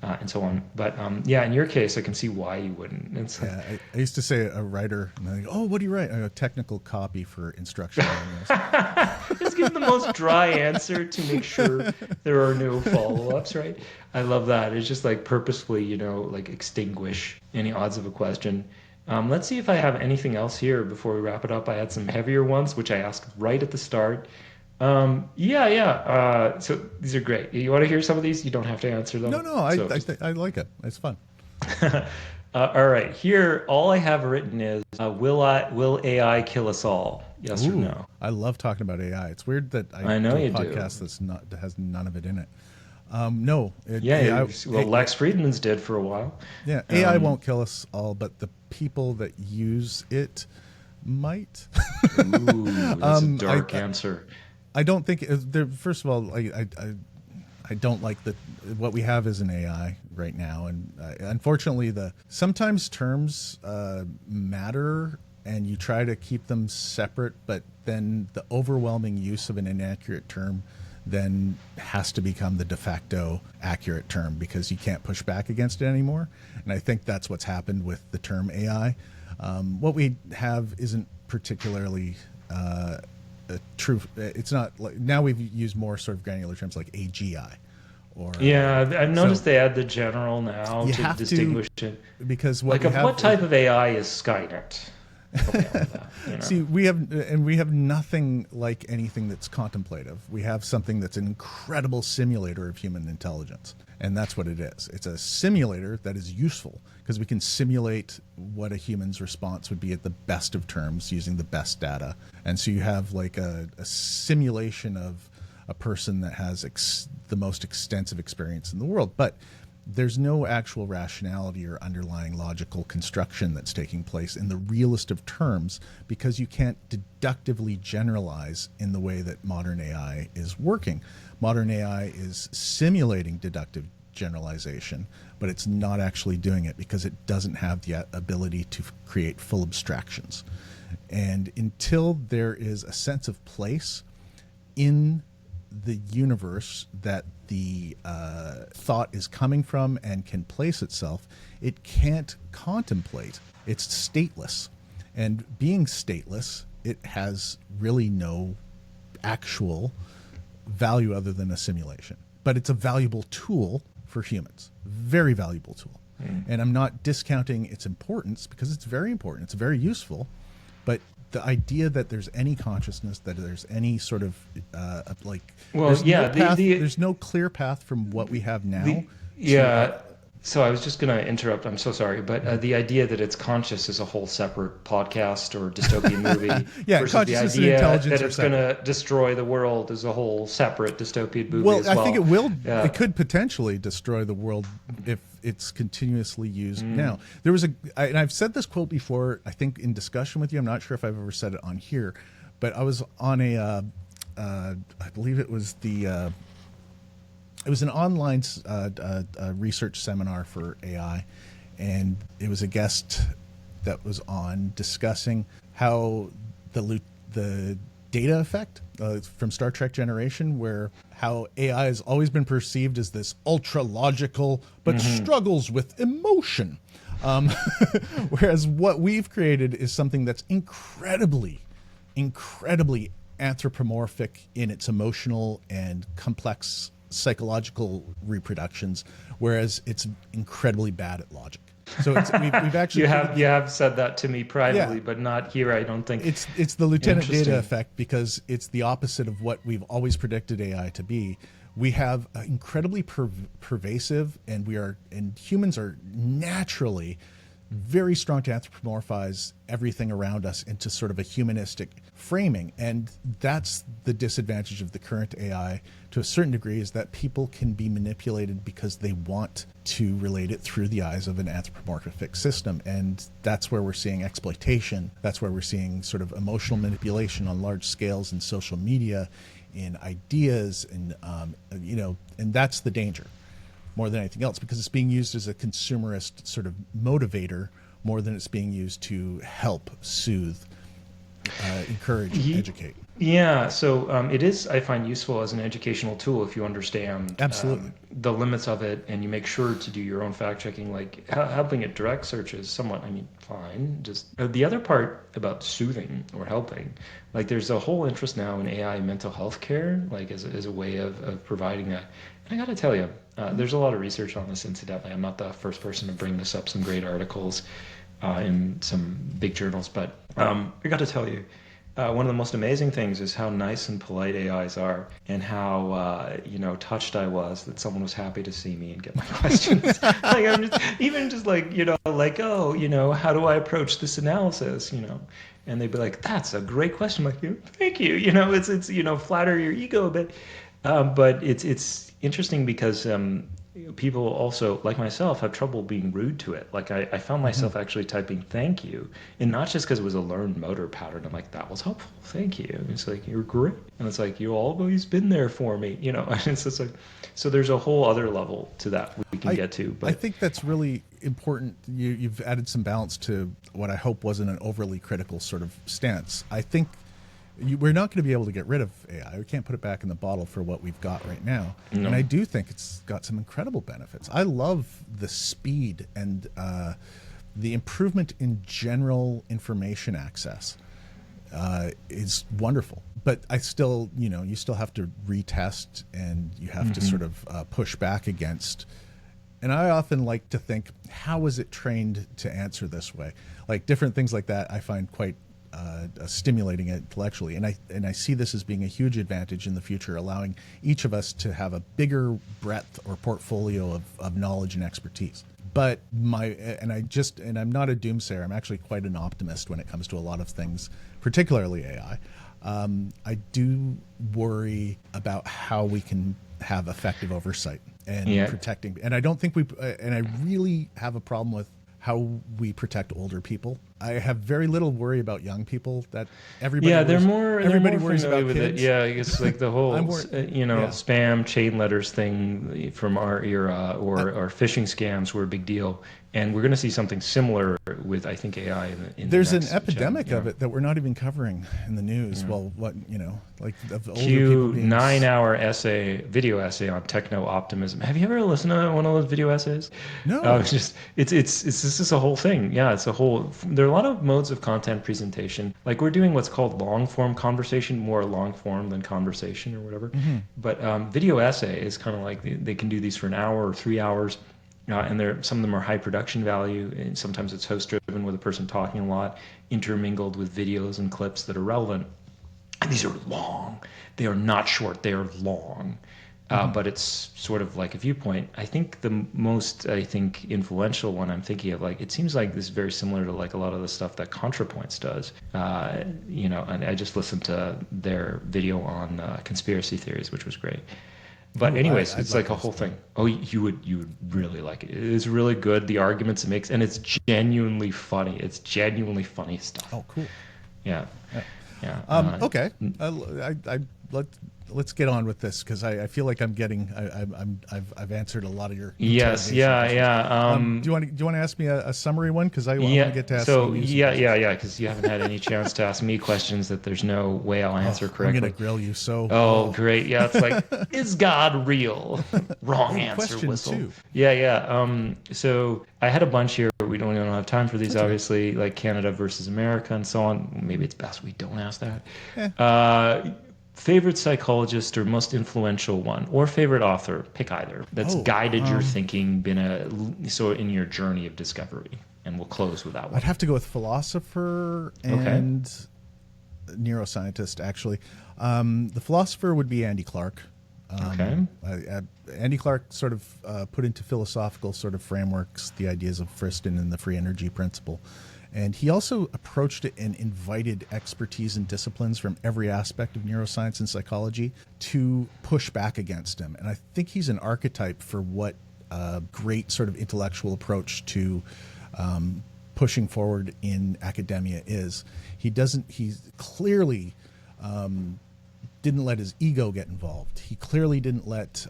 and so on. But yeah, in your case, I can see why you wouldn't. It's like, Yeah, I used to say a writer, and they go, "Oh, what do you write?" I go, "Technical copy for instruction manuals." just give the most dry answer to make sure there are no follow-ups, right? I love that. It's just like purposefully, like extinguish any odds of a question. Let's see if I have anything else here before we wrap it up. I had some heavier ones, which I asked right at the start. Yeah, yeah. So these are great. You want to hear some of these? You don't have to answer No, them. no, So just I like it. It's fun. all right. Here, all I have written is, will AI kill us all? Yes or Ooh, no? I love talking about AI. It's weird that I I know do a you do. podcast that has none of it in it. No, Yeah, well, Lex Friedman's did for a while. yeah, AI Um, won't kill us all, but the people that use it might. ooh, that's a I, dark answer. I don't think. First of all, I don't like that what we have is an AI right now, and unfortunately, the sometimes terms matter, and you try to keep them separate, but then the overwhelming use of an inaccurate term then has to become the de facto accurate term because you can't push back against it anymore. And I think that's what's happened with the term AI. What we have isn't particularly true. It's not like now we've used more sort of granular terms like AGI or Yeah, I've so noticed they add the general now you to have to distinguish it. because what Like, we of what have is type of AI is Skynet? Help me out with that, see we have nothing like anything that's contemplative. We have something that's an incredible simulator of human intelligence, and that's what it is. It's a simulator that is useful because we can simulate what a human's response would be at the best of terms using the best data. And so you have like a simulation of a person that has the most extensive experience in the world, but there's no actual rationality or underlying logical construction that's taking place in the realest of terms because you can't deductively generalize in the way that modern AI is working. Modern AI is simulating deductive generalization, but it's not actually doing it because it doesn't have the ability to create full abstractions. And until there is a sense of place in the universe that the thought is coming from and can place itself, it can't contemplate. It's stateless. And being stateless it has really no actual value other than a simulation. But it's a valuable tool for humans, very valuable tool. And I'm not discounting its importance, because it's very important. It's very useful. But the idea that there's any consciousness, that there's any sort of there's no clear path from what we have now. So I was just going to interrupt. I'm so sorry, but the idea that it's conscious is a whole separate podcast or dystopian movie. Versus consciousness the idea and intelligence that it's going to destroy the world is a whole separate dystopian movie. Well, I think it will. Yeah. It could potentially destroy the world if it's continuously used now. There was and I've said this quote before, I think in discussion with you. I'm not sure if I've ever said it on here, but I was on I believe it was it was an online research seminar for AI, and it was a guest that was on discussing how the data effect from Star Trek Generation, where how AI has always been perceived as this ultra logical but struggles with emotion, whereas what we've created is something that's incredibly anthropomorphic in its emotional and complex psychological reproductions, whereas it's incredibly bad at logic. So we've actually you have said that to me privately, but not here. I don't think it's the Lieutenant Data effect, because it's the opposite of what we've always predicted AI to be. We have incredibly pervasive, and humans are naturally very strong to anthropomorphize everything around us into sort of a humanistic framing. And that's the disadvantage of the current AI to a certain degree, is that people can be manipulated because they want to relate it through the eyes of an anthropomorphic system. And that's where we're seeing exploitation. That's where we're seeing sort of emotional manipulation on large scales in social media, in ideas, and and that's the danger more than anything else, because it's being used as a consumerist sort of motivator more than it's being used to help, soothe, encourage, educate. Yeah, so it is, I find, useful as an educational tool if you understand the limits of it, and you make sure to do your own fact checking. Like helping it direct search is somewhat, fine. Just the other part about soothing or helping, like there's a whole interest now in AI mental health care, like as a way of providing that. And I got to tell you, there's a lot of research on this, incidentally. I'm not the first person to bring this up, some great articles in some big journals, but I got to tell you, one of the most amazing things is how nice and polite AIs are, and how touched I was that someone was happy to see me and get my questions. Like I'm just how do I approach this analysis? And they'd be like, "That's a great question." I'm like, "Thank you." It's flatter your ego a bit, but it's interesting because people also, like myself, have trouble being rude to it. Like I found myself actually typing "thank you," and not just because it was a learned motor pattern. I'm like, that was helpful, thank you. And it's like, you're great, and it's like, you always been there for me, And it's just like, so there's a whole other level to that we can get to. But I think that's really important. You've added some balance to what I hope wasn't an overly critical sort of stance. I think we're not going to be able to get rid of AI. We can't put it back in the bottle for what we've got right now. No. And I do think it's got some incredible benefits. I love the speed and the improvement in general information access is wonderful. But I still, you still have to retest, and you have to sort of push back against. And I often like to think, how is it trained to answer this way? Like different things like that I find quite stimulating intellectually, and I see this as being a huge advantage in the future, allowing each of us to have a bigger breadth or portfolio of knowledge and expertise. But I'm not a doomsayer. I'm actually quite an optimist when it comes to a lot of things, particularly AI. I do worry about how we can have effective oversight and protecting. And I don't think and I really have a problem with how we protect older people. I have very little worry about young people. That everybody worries about with kids. It. Yeah, it's like the whole spam chain letters thing from our era, or phishing scams were a big deal, and we're going to see something similar with, I think, AI. There's an epidemic of it that we're not even covering in the news. Well, like of older people being 9-hour video essay on techno optimism. Have you ever listened to one of those video essays? No. It's just a whole thing. Yeah, it's a whole. They're a lot of modes of content presentation. Like we're doing what's called long form conversation, more long form than conversation or whatever. But video essay is kind of like they can do these for an hour or 3 hours. And some of them are high production value, and sometimes it's host driven with a person talking a lot, intermingled with videos and clips that are relevant. And these are long. They are not short. They are long. But it's sort of like a viewpoint. I think the most, influential one I'm thinking of, like, it seems like this is very similar to like a lot of the stuff that ContraPoints does. And I just listened to their video on conspiracy theories, which was great. But anyways, it's like a whole thing. Oh, you would really like it. It is really good. The arguments it makes, and it's genuinely funny. It's genuinely funny stuff. Oh, cool. Yeah. Yeah. Okay. Let's get on with this because I feel like I'm getting I've answered a lot of your yes. Yeah. Do you want to ask me a summary one because I want to get to ask you. Because you haven't had any chance to ask me questions that there's no way I'll answer correctly. I'm gonna grill you. So great. Yeah, it's like, is God real? Wrong answer. Whissell. Two. Yeah. So I had a bunch here. We don't have time for these, obviously, like Canada versus America and so on. Maybe it's best we don't ask that. Favorite psychologist or most influential one, or favorite author, pick either, that's guided your thinking, been in your journey of discovery. And we'll close with that one. I'd have to go with philosopher and neuroscientist, actually. The philosopher would be Andy Clark. Andy Clark sort of put into philosophical sort of frameworks the ideas of Friston and the free energy principle. And he also approached it and invited expertise and disciplines from every aspect of neuroscience and psychology to push back against him. And I think he's an archetype for what a great sort of intellectual approach to pushing forward in academia is. He clearly didn't let his ego get involved. He clearly didn't let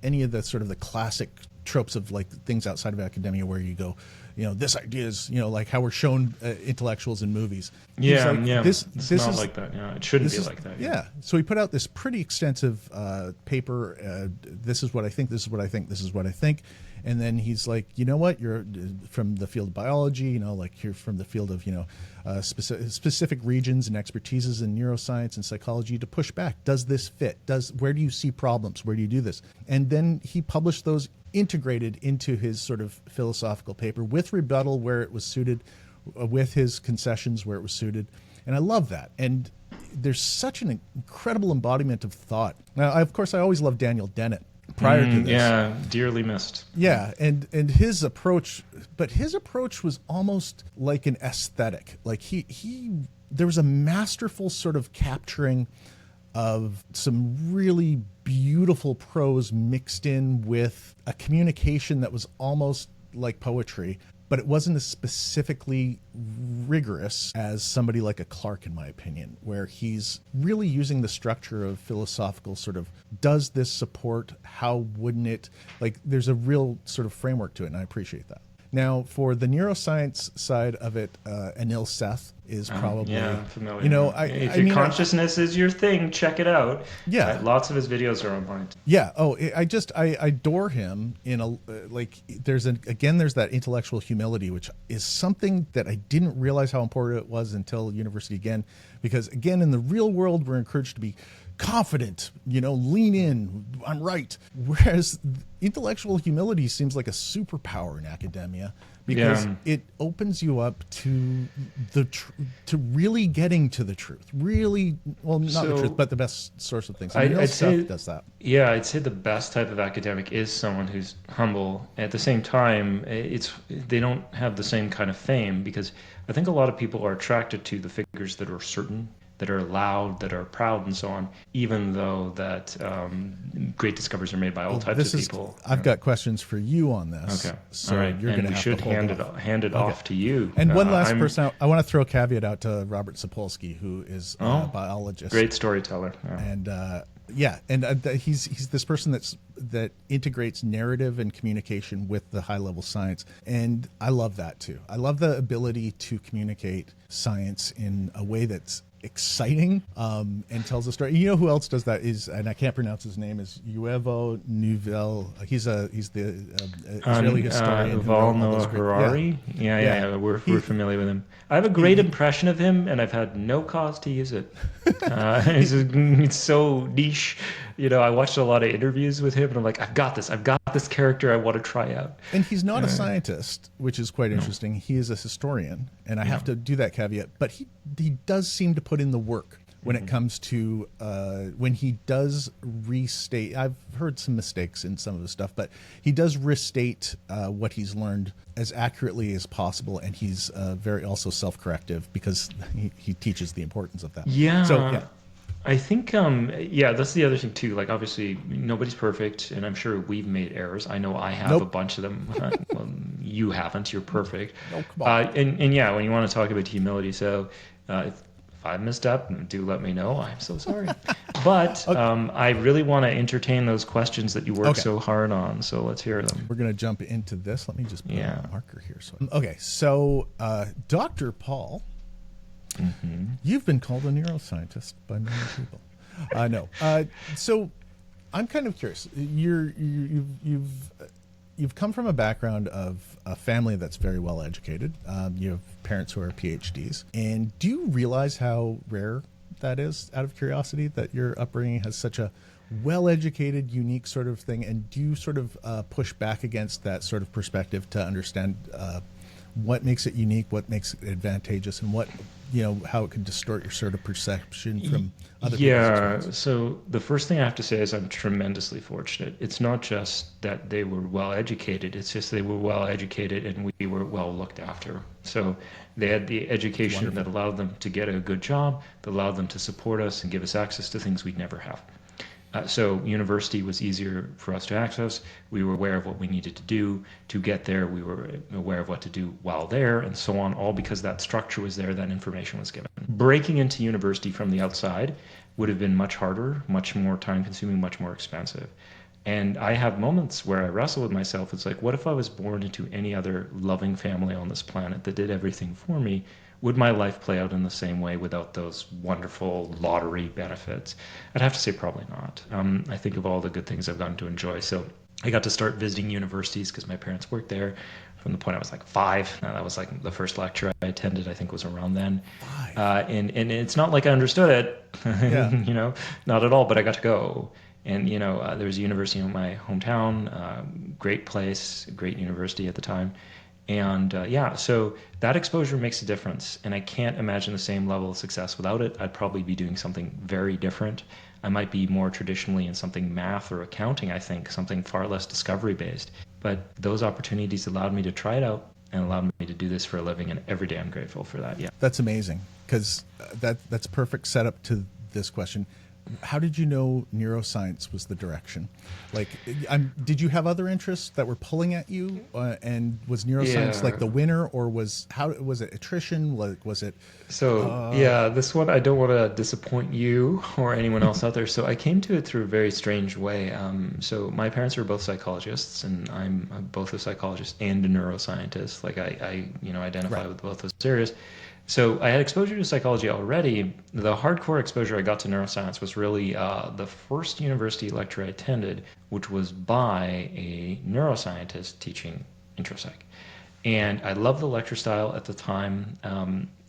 any of the sort of the classic tropes of like things outside of academia where you go, this idea is, like how we're shown intellectuals in movies. This This not is like that. Yeah, it shouldn't be like that. Yeah. So he put out this pretty extensive paper. This is what I think. This is what I think. This is what I think. And then he's like, you know what? You're from the field of biology. Like you're from the field of specific regions and expertises in neuroscience and psychology to push back. Does this fit? Where do you see problems? Where do you do this? And then he published those integrated into his sort of philosophical paper with rebuttal where it was suited, with his concessions where it was suited. And I love that. And there's such an incredible embodiment of thought. Now, of course, I always loved Daniel Dennett prior to this. Yeah, dearly missed. Yeah, and his approach, but his approach was almost like an aesthetic. Like there was a masterful sort of capturing of some really beautiful prose mixed in with a communication that was almost like poetry, but it wasn't as specifically rigorous as somebody like a Clark, in my opinion, where he's really using the structure of philosophical sort of, does this support, how wouldn't it? Like there's a real sort of framework to it, and I appreciate that. Now, for the neuroscience side of it, Anil Seth is probably familiar. If your consciousness is your thing, check it out. Yeah, lots of his videos are online. Yeah. I adore him in a there's that intellectual humility, which is something that I didn't realize how important it was until university again, because again in the real world we're encouraged to be confident, lean in, I'm right. Whereas intellectual humility seems like a superpower in academia because it opens you up to to really getting to the truth. Really, well, not the truth, but the best source of things. I'd say does that. Yeah, I'd say the best type of academic is someone who's humble. At the same time, they don't have the same kind of fame, because I think a lot of people are attracted to the figures that are certain, that are loud, that are proud, and so on, even though that great discoveries are made by all types of people. I've got questions for you on this. Okay. So all right. You're going to have should to hand it off to you. And one last person, I want to throw a caveat out to Robert Sapolsky, who is a biologist. Great storyteller. Yeah. And he's this person that integrates narrative and communication with the high level science, and I love that too. I love the ability to communicate science in a way that's exciting, and tells a story. You know who else does that is, and I can't pronounce his name, is Yuevo Nouvel. He's the Israeli historian who wrote all those Noah great. Yeah, Harari. Yeah, yeah, yeah. yeah. We're He, familiar with him. I have a he, great he impression of him, and I've had no cause to use it. It's so niche. I watched a lot of interviews with him, and I'm like, I've got this. I've got this character I want to try out. and he's not a Uh, scientist, which is quite no, interesting. He is a historian, and I yeah. have to do that caveat. But he does seem to put in the work when it Mhm. comes to when he does restate. I've heard some mistakes in some of the stuff, but he does restate what he's learned as accurately as possible, and he's very also self-corrective because he teaches the importance of that. So Yeah, yeah, I think yeah, that's the other thing too. Like obviously nobody's perfect, and I'm sure we've made errors. I know I have a nope, bunch of them. Well, you haven't. You're perfect. no, come on. And yeah, when you want to talk about humility, so if I messed up, do let me know. I'm so sorry. But Okay, I really want to entertain those questions that you work okay. so hard on. So let's hear them. We're gonna jump into this. Let me just put Yeah. a marker here. So okay, so Dr. Paul, Hmm. you've been called a neuroscientist by many people. No. So I'm kind of curious. You've come from a background of a family that's very well educated. You have parents who are PhDs, and do you realize how rare that is? Out of curiosity, that your upbringing has such a well-educated, unique sort of thing, and do you sort of push back against that sort of perspective to understand what makes it unique, what makes it advantageous, and what how it can distort your sort of perception from other people's Yeah, experience? so the first thing I have to say is I'm tremendously fortunate. It's not just that they were well educated, it's just they were well educated and we were well looked after. So they had the It's education that wonderful. allowed them to get a good job, that allowed them to support us and give us access to things we'd never have. So university was easier for us to access. We were aware of what we needed to do to get there. We were aware of what to do while there, and so on. All because that structure was there, that information was given. Breaking into university from the outside would have been much harder, much more time-consuming, much more expensive. And I have moments where I wrestle with myself. It's like, what if I was born into any other loving family on this planet that did everything for me? Would my life play out in the same way without those wonderful lottery benefits? I'd have to say probably not. I think of all the good things I've gotten to enjoy. So I got to start visiting universities because my parents worked there from the point I was like 5. That was like the first lecture I attended, I think was around then. 5. And it's not like I understood Yeah. it, not at all, but I got to go. And, there was a university in my hometown, great place, great university at the time. And yeah, so that exposure makes a difference. And I can't imagine the same level of success without it. I'd probably be doing something very different. I might be more traditionally in something math or accounting, I think, something far less discovery based. But those opportunities allowed me to try it out and allowed me to do this for a living. And every day I'm grateful for that. Yeah. That's amazing because that's perfect setup to this question. How did you know neuroscience was the direction? Like, did you have other interests that were pulling at you? And was neuroscience like Yeah. the winner, or was it attrition? Like, was it? So, yeah, this one I don't want to disappoint you or anyone else out there. So, I came to it through a very strange way. So, my parents were both psychologists, and I'm both a psychologist and a neuroscientist. Like, I identify Right. with both those areas. So, I had exposure to psychology already. The hardcore exposure I got to neuroscience was really the first university lecture I attended, which was by a neuroscientist teaching intropsych. And I loved the lecture style at the time.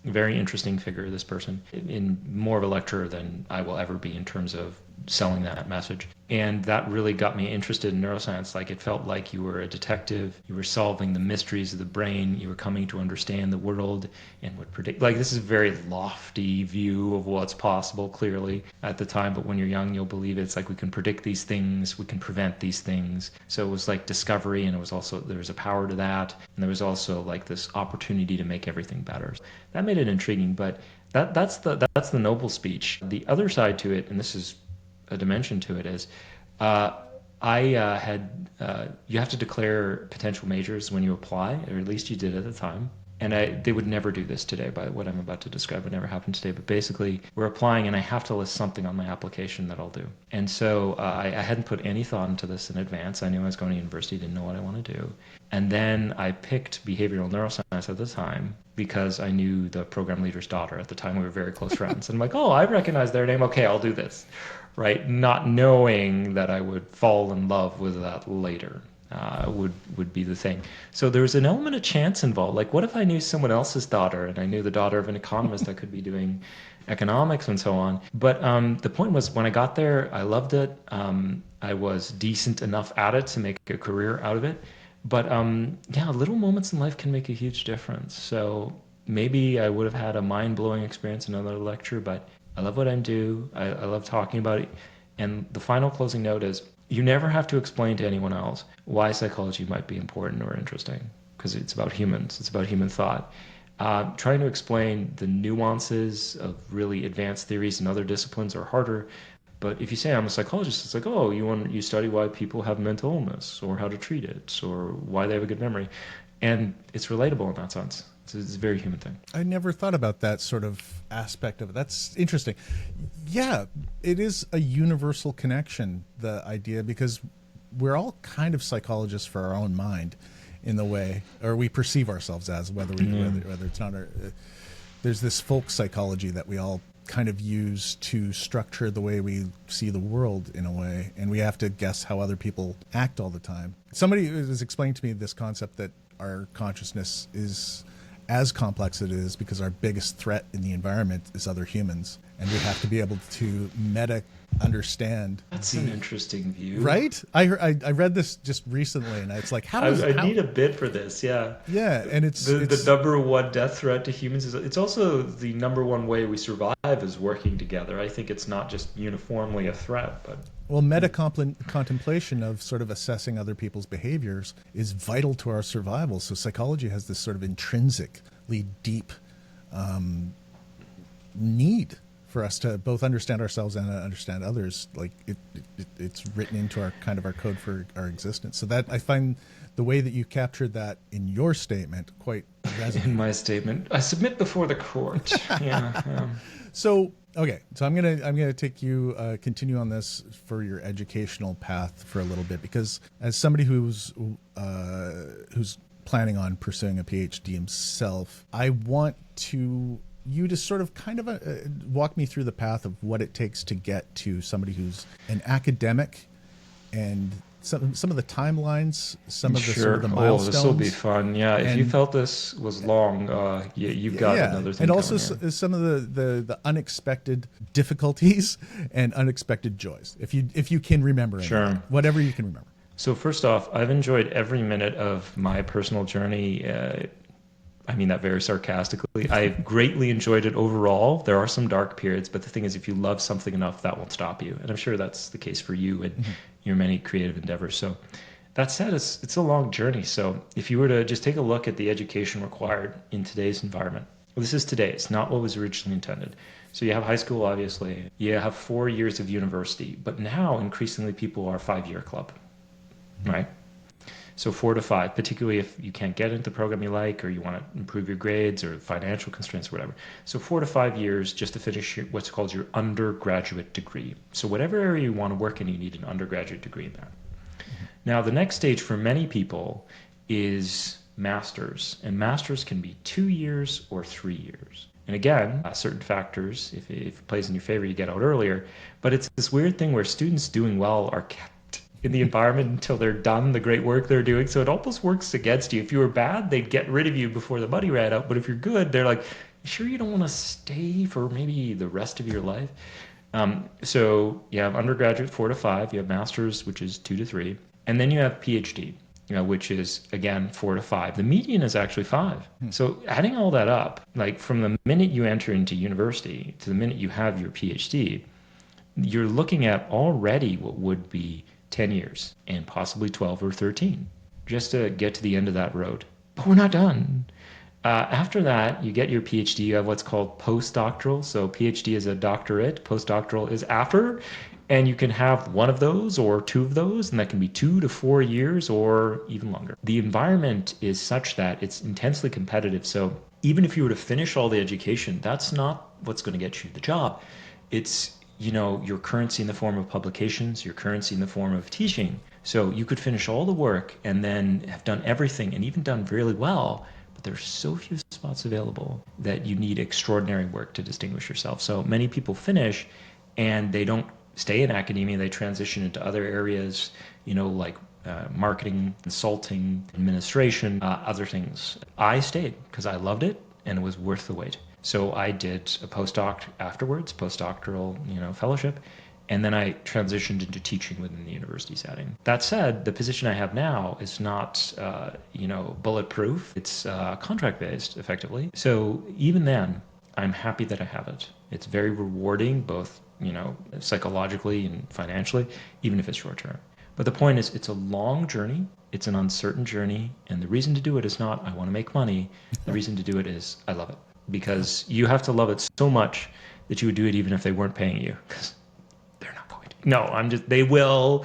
Very interesting figure, this person, in more of a lecturer than I will ever be in terms of selling that message. And that really got me interested in neuroscience. Like it felt like you were a detective, you were solving the mysteries of the brain, you were coming to understand the world and would predict. Like this is a very lofty view of what's possible, clearly at the time. But when you're young, you'll believe it. It's like we can predict these things, we can prevent these things. So it was like discovery, and it was also there was a power to that, and there was also like this opportunity to make everything better. That made it intriguing, but that's the noble speech. The other side to it, and this is a dimension to it, is uh, I had you have to declare potential majors when you apply, or at least you did at the time. And they would never do this today. By what I'm about to describe would never happen today. But basically, we're applying, and I have to list something on my application that I'll do. And so I hadn't put any thought into this in advance. I knew I was going to university, didn't know what I want to do. And then I picked behavioral neuroscience at the time because I knew the program leader's daughter. At the time, we were very close friends. And I'm like, oh, I recognize their name. Okay, I'll do this. Right? Not knowing that I would fall in love with that later. Would be the thing. So there was an element of chance involved. Like, what if I knew someone else's daughter and I knew the daughter of an economist that could be doing economics and so on? But the point was, when I got there, I loved it. I was decent enough at it to make a career out of it. But yeah, little moments in life can make a huge difference. So maybe I would have had a mind-blowing experience in another lecture, but I love what I do. I love talking about it. And the final closing note is, you never have to explain to anyone else why psychology might be important or interesting, because it's about humans, it's about human thought. Trying to explain the nuances of really advanced theories in other disciplines are harder. But if you say I'm a psychologist, it's like, oh, you study why people have mental illness or how to treat it or why they have a good memory. And it's relatable in that sense. It's a very human thing. I never thought about that sort of aspect of it. That's interesting. Yeah, it is a universal connection, the idea, because we're all kind of psychologists for our own mind in the way, or we perceive ourselves as, whether it's not our, there's this folk psychology that we all kind of use to structure the way we see the world in a way, and we have to guess how other people act all the time. Somebody was explaining to me this concept that our consciousness is as complex as it is because our biggest threat in the environment is other humans, and we have to be able to meta understand. That's an interesting view, right? I read this just recently, and it's like, how need a bit for this. Yeah, and it's the number one death threat to humans is, it's also the number one way we survive is working together. I think it's not just uniformly a threat, but well, meta contemplation of sort of assessing other people's behaviors is vital to our survival. So psychology has this sort of intrinsically deep need for us to both understand ourselves and understand others. Like it's written into our kind of our code for our existence. So that I find the way that you captured that in your statement quite resonating. In my statement, I submit before the court. Yeah. So okay, so I'm gonna take you continue on this for your educational path for a little bit, because as somebody who's planning on pursuing a PhD himself, I want you to sort of kind of walk me through the path of what it takes to get to somebody who's an academic, and some of the timelines, some of the sort of the milestones. This will be fun. Yeah, if you felt this was long, you've got another thing. And also some of the unexpected difficulties and unexpected joys, if you can remember anything, whatever you can remember. So first off, I've enjoyed every minute of my personal journey. I mean that very sarcastically. I've greatly enjoyed it overall. There are some dark periods, but the thing is, if you love something enough, that won't stop you. And I'm sure that's the case for you and your many creative endeavors. So that said, it's a long journey. So if you were to just take a look at the education required in today's environment, this is today's, not what was originally intended. So you have high school, obviously. You have 4 years of university. But now, increasingly, people are 5-year club, right? So 4 to 5, particularly if you can't get into the program you like, or you want to improve your grades or financial constraints or whatever. So 4 to 5 years just to finish what's called your undergraduate degree. So whatever area you want to work in, you need an undergraduate degree in that. Now, the next stage for many people is masters, and masters can be 2 years or 3 years. And again, certain factors, if it plays in your favor, you get out earlier. But it's this weird thing where students doing well are kept in the environment until they're done the great work they're doing. So it almost works against you. If you were bad, they'd get rid of you before the money ran out. But if you're good, they're like, sure you don't want to stay for maybe the rest of your life? So you have undergraduate 4 to 5, you have master's, which is 2 to 3, and then you have PhD, which is again 4 to 5. The median is actually 5. So adding all that up, like from the minute you enter into university to the minute you have your PhD, you're looking at already what would be 10 years and possibly 12 or 13 just to get to the end of that road. But we're not done. After that, you get your PhD. You have what's called postdoctoral. So PhD is a doctorate. Postdoctoral is after. And you can have one of those or two of those, and that can be 2 to 4 years or even longer. The environment is such that it's intensely competitive. So even if you were to finish all the education, that's not what's going to get you the job. It's, your currency in the form of publications, your currency in the form of teaching. So you could finish all the work and then have done everything and even done really well, but there's so few spots available that you need extraordinary work to distinguish yourself. So many people finish and they don't stay in academia. They transition into other areas, like marketing, consulting, administration, other things. I stayed because I loved it and it was worth the wait. So I did a postdoc afterwards, postdoctoral, fellowship, and then I transitioned into teaching within the university setting. That said, the position I have now is not, bulletproof. It's contract-based, effectively. So even then, I'm happy that I have it. It's very rewarding, both, psychologically and financially, even if it's short term. But the point is, it's a long journey. It's an uncertain journey. And the reason to do it is not, I want to make money. The reason to do it is, I love it. Because you have to love it so much that you would do it even if they weren't paying you. Because they're not going to. No, they will,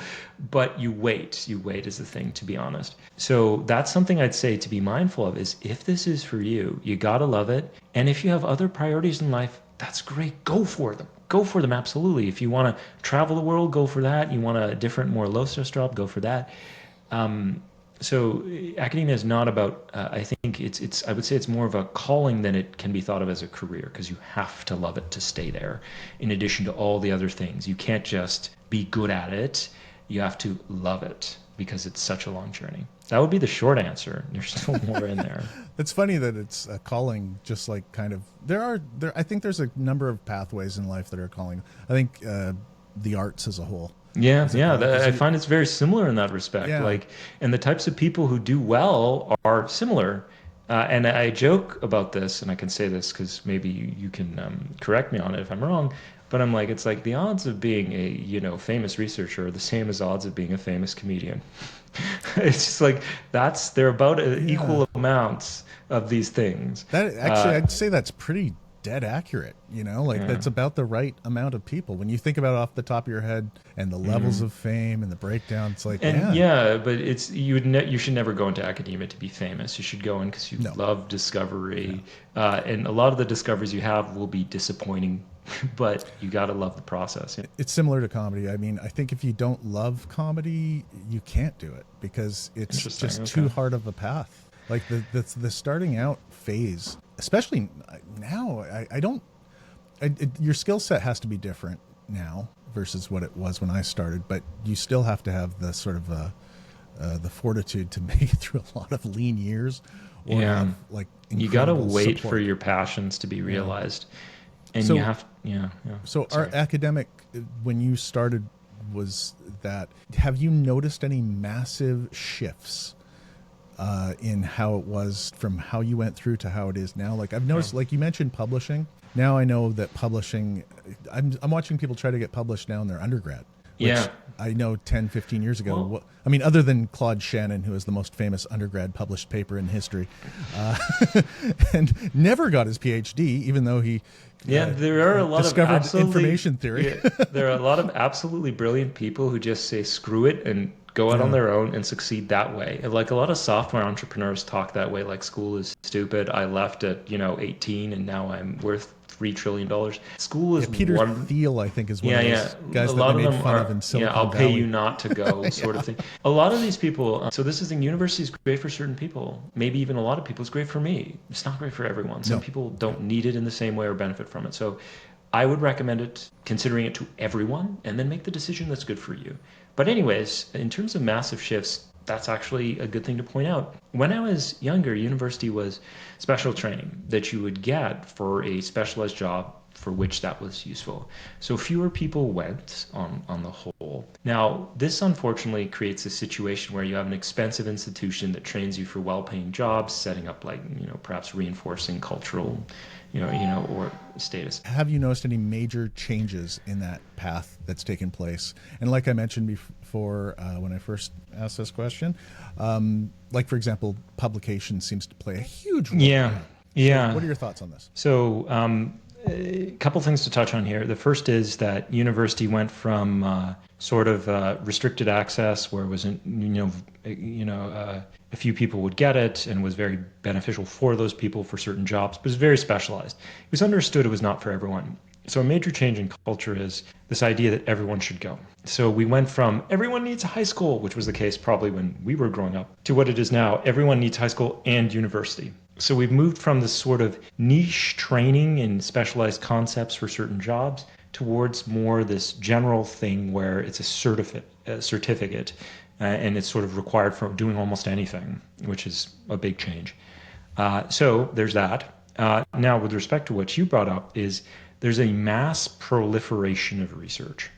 but you wait. You wait is the thing, to be honest. So that's something I'd say to be mindful of is if this is for you, you got to love it. And if you have other priorities in life, that's great. Go for them. Go for them, absolutely. If you want to travel the world, go for that. You want a different, more low stress job, go for that. So academia is not about. I think it's. I would say it's more of a calling than it can be thought of as a career because you have to love it to stay there. In addition to all the other things, you can't just be good at it. You have to love it because it's such a long journey. That would be the short answer. There's still more in there. It's funny that it's a calling, just like kind of there. I think there's a number of pathways in life that are calling. I think the arts as a whole. Yeah, I find it's very similar in that respect. Yeah. Like, and the types of people who do well are similar. And I joke about this, and I can say this because maybe you can correct me on it if I'm wrong. But I'm like, it's like the odds of being a famous researcher are the same as odds of being a famous comedian. It's just like they're about equal amounts of these things. That actually, I'd say that's pretty dead accurate. That's about the right amount of people. When you think about it off the top of your head and the levels of fame and the breakdown, it's like, but it's you should never go into academia to be famous. You should go in because you love discovery, and a lot of the discoveries you have will be disappointing, but you got to love the process. It's similar to comedy. I mean, I think if you don't love comedy, you can't do it because it's just too hard of a path. Like the starting out phase, especially now, your skill set has to be different now versus what it was when I started, but you still have to have the sort of the fortitude to make it through a lot of lean years. Or have, like, you got to wait support for your passions to be realized, and so, you have So our academic, when you started, was that, have you noticed any massive shifts in how it was from how you went through to how it is now? Like I've noticed, like you mentioned publishing. Now I know that publishing, I'm watching people try to get published now in their undergrad. Which I know 10, 15 years ago, other than Claude Shannon, who has the most famous undergrad published paper in history, and never got his PhD, even though he there are a lot discovered of information theory. There are a lot of absolutely brilliant people who just say screw it and go out on their own and succeed that way. Like a lot of software entrepreneurs talk that way, like school is stupid. I left at 18 and now I'm worth $3 trillion. School is Peter Thiel, I think, is one of those guys a lot that they of made them fun are, of in Silicon I'll Valley. pay you not to go sort of thing. A lot of these people, so this is the thing, university is great for certain people. Maybe even a lot of people. It's great for me. It's not great for everyone. Some people don't need it in the same way or benefit from it. So I would recommend it, considering it to everyone, and then make the decision that's good for you. But anyways, in terms of massive shifts, that's actually a good thing to point out. When I was younger, university was special training that you would get for a specialized job for which that was useful. So fewer people went on the whole. Now, this unfortunately creates a situation where you have an expensive institution that trains you for well-paying jobs, setting up perhaps reinforcing cultural or status. Have you noticed any major changes in that path that's taken place? And like I mentioned before, when I first asked this question, like for example, publication seems to play a huge role. So what are your thoughts on this? So a couple things to touch on here. The first is that university went from sort of restricted access, where it wasn't, a few people would get it and was very beneficial for those people for certain jobs, but it's very specialized. It was understood it was not for everyone. So a major change in culture is this idea that everyone should go. So we went from everyone needs a high school, which was the case probably when we were growing up, to what it is now, everyone needs high school and university. So we've moved from this sort of niche training in specialized concepts for certain jobs towards more this general thing where it's a certificate, and it's sort of required for doing almost anything, which is a big change. So there's that. Now, with respect to what you brought up, is there's a mass proliferation of research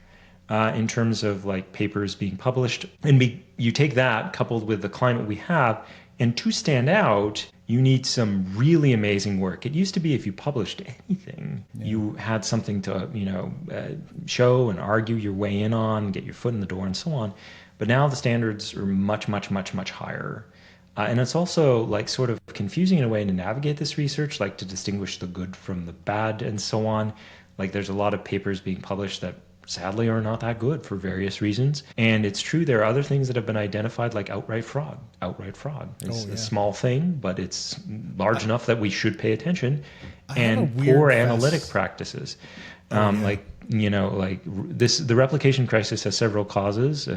in terms of like papers being published. And you take that coupled with the climate we have, and to stand out, you need some really amazing work. It used to be if you published anything, you had something to, show and argue your way in on, get your foot in the door and so on. But now the standards are much, much, much, much higher. And it's also like sort of confusing in a way to navigate this research, like to distinguish the good from the bad and so on. Like there's a lot of papers being published that sadly are not that good for various reasons. And it's true, there are other things that have been identified, like outright fraud. Outright fraud is a small thing, but it's large enough that we should pay attention. And poor analytic practices. The replication crisis has several causes,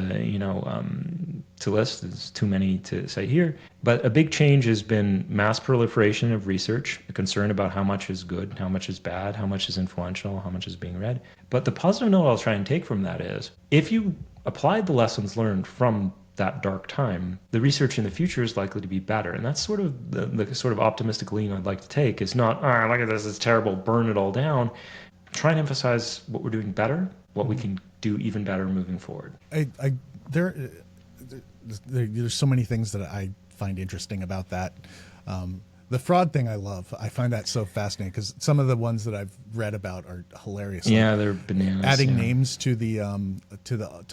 to list. There's too many to say here. But a big change has been mass proliferation of research, a concern about how much is good, how much is bad, how much is influential, how much is being read. But the positive note I'll try and take from that is, if you applied the lessons learned from that dark time, the research in the future is likely to be better. And that's sort of the sort of optimistic lean I'd like to take, is not, look at this, it's terrible, burn it all down. Try and emphasize what we're doing better, what we can do even better moving forward. There's so many things that I find interesting about that. The fraud thing I love. I find that so fascinating because some of the ones that I've read about are hilarious. Yeah, they're bananas. Adding names to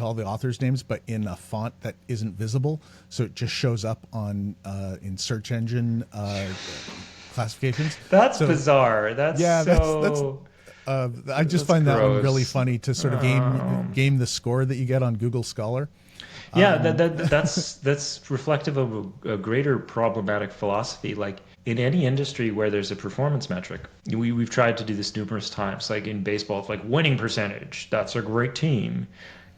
all the authors' names, but in a font that isn't visible, so it just shows up on in search engine classifications. That's bizarre. That's I just find that one really funny to sort of game the score that you get on Google Scholar. Yeah, that's reflective of a greater problematic philosophy. Like in any industry where there's a performance metric, we've tried to do this numerous times. Like in baseball, it's like winning percentage, that's a great team.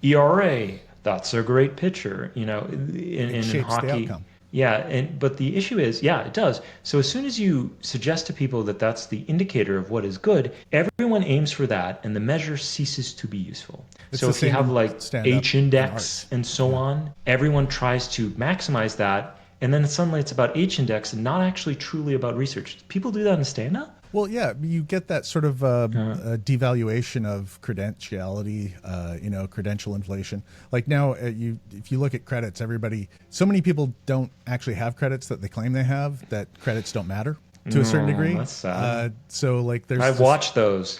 ERA, that's a great pitcher. In hockey, the outcome. Yeah, but the issue is, it does. So as soon as you suggest to people that that's the indicator of what is good, everyone aims for that, and the measure ceases to be useful. So if you have like H index and so on, everyone tries to maximize that, and then suddenly it's about H index and not actually truly about research. People do that in stand-up? Well, yeah, you get that sort of devaluation of credentiality, credential inflation. Like now, if you look at credits, so many people don't actually have credits that they claim they have, that credits don't matter to a certain degree. That's sad. So like I've watched those.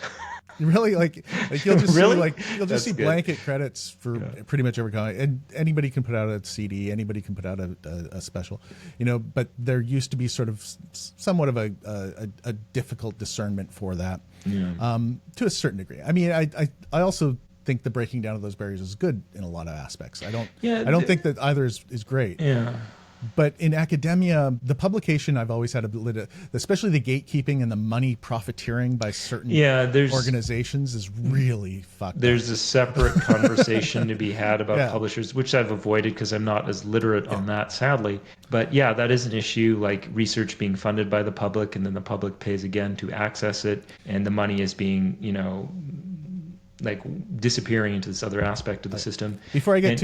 Really, like you'll just really? see blanket credits for pretty much every kind, and anybody can put out a CD, anybody can put out a special, But there used to be sort of somewhat of a difficult discernment for that, to a certain degree. I mean, I also think the breaking down of those barriers is good in a lot of aspects. I don't think that either is great. Yeah. But in academia, the publication I've always had especially the gatekeeping and the money profiteering by certain organizations is really fucked There's up. a separate conversation to be had about publishers, which I've avoided because I'm not as literate on that, sadly. But that is an issue, like research being funded by the public, and then the public pays again to access it, and the money is being, like disappearing into this other aspect of the system. Before I get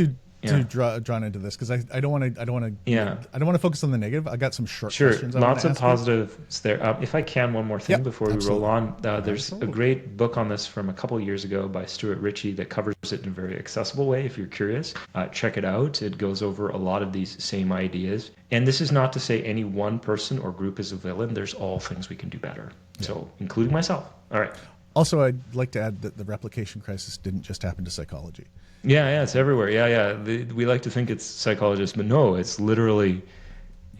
drawn into this, because I don't want to focus on the negative. I got some short questions. Lots of positives there. If I can, one more thing before we roll on. There's a great book on this from a couple of years ago by Stuart Ritchie that covers it in a very accessible way. If you're curious, check it out. It goes over a lot of these same ideas. And this is not to say any one person or group is a villain. There's all things we can do better. So, including myself. All right. Also, I'd like to add that the replication crisis didn't just happen to psychology. Yeah, it's everywhere. We like to think it's psychologists, but no, it's literally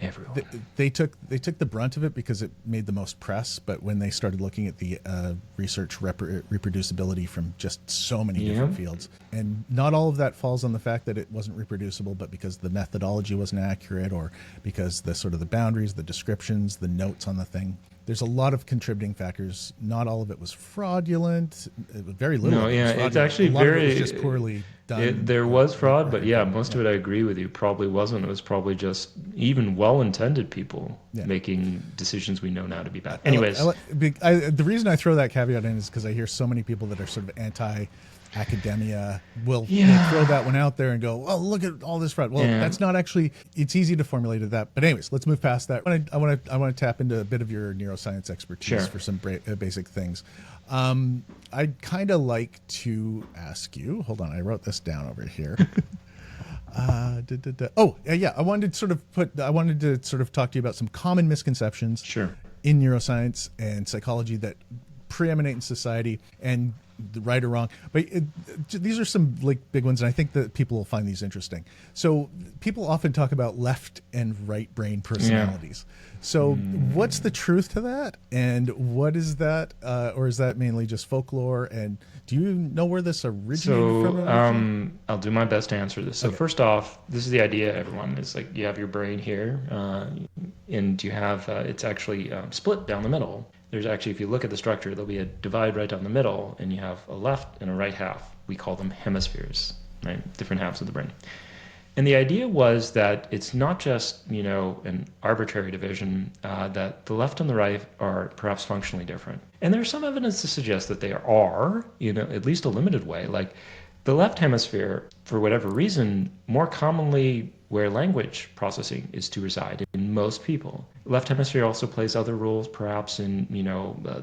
everyone. They took the brunt of it because it made the most press. But when they started looking at the research reproducibility from just so many different fields, and not all of that falls on the fact that it wasn't reproducible, but because the methodology wasn't accurate, or because the sort of the boundaries, the descriptions, the notes on the thing. There's a lot of contributing factors. Not all of it was fraudulent. Very little. No, of it yeah, was it's fraudulent. actually a lot very. Of it was just poorly done. There was fraud, but yeah, most of it I agree with you. Probably wasn't. It was probably just even well-intended people making decisions we know now to be bad. Anyways, the reason I throw that caveat in is because I hear so many people that are sort of anti-academia will throw that one out there and go, "Oh, look at all this fraud." Well, that's not actually. It's easy to formulate it that. But anyways, let's move past that. I want to tap into a bit of your neuroscience expertise for some basic things. I'd kind of like to ask you. Hold on, I wrote this down over here. Oh, yeah. I wanted to sort of talk to you about some common misconceptions in neuroscience and psychology that preeminate in society, and right or wrong. But these are some like big ones, and I think that people will find these interesting. So people often talk about left and right brain personalities. So what's the truth to that? And what is that? Or is that mainly just folklore? And do you know where this originated from? I'll do my best to answer this. So first off, this is the idea, everyone. It's like you have your brain here, and you have, it's actually split down the middle. There's actually, if you look at the structure, there'll be a divide right down the middle, and you have a left and a right half. We call them hemispheres, right? Different halves of the brain. And the idea was that it's not just, an arbitrary division, that the left and the right are perhaps functionally different. And there's some evidence to suggest that they are, at least a limited way. Like the left hemisphere, for whatever reason, more commonly where language processing is to reside in most people. Left hemisphere also plays other roles, perhaps in,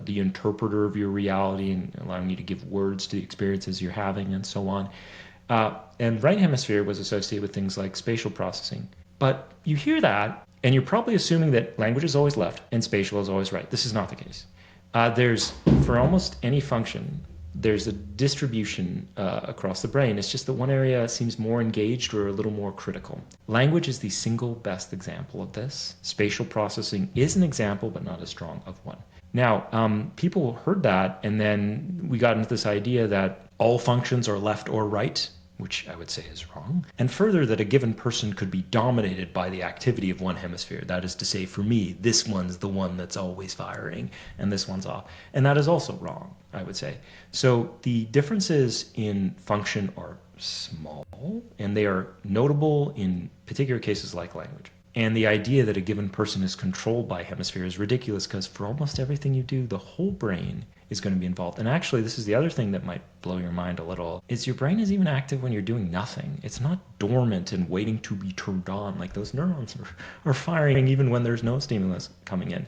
the interpreter of your reality and allowing you to give words to the experiences you're having and so on. And right hemisphere was associated with things like spatial processing. But you hear that, and you're probably assuming that language is always left and spatial is always right. This is not the case. There's, for almost any function, there's a distribution across the brain. It's just that one area seems more engaged or a little more critical. Language is the single best example of this. Spatial processing is an example, but not as strong of one. Now, people heard that, and then we got into this idea that all functions are left or right, which I would say is wrong. And further, that a given person could be dominated by the activity of one hemisphere. That is to say, for me, this one's the one that's always firing, and this one's off. And that is also wrong, I would say. So the differences in function are small, and they are notable in particular cases like language. And the idea that a given person is controlled by a hemisphere is ridiculous, because for almost everything you do, the whole brain is going to be involved. And actually, this is the other thing that might blow your mind a little, is your brain is even active when you're doing nothing. It's not dormant and waiting to be turned on. Like those neurons are firing even when there's no stimulus coming in.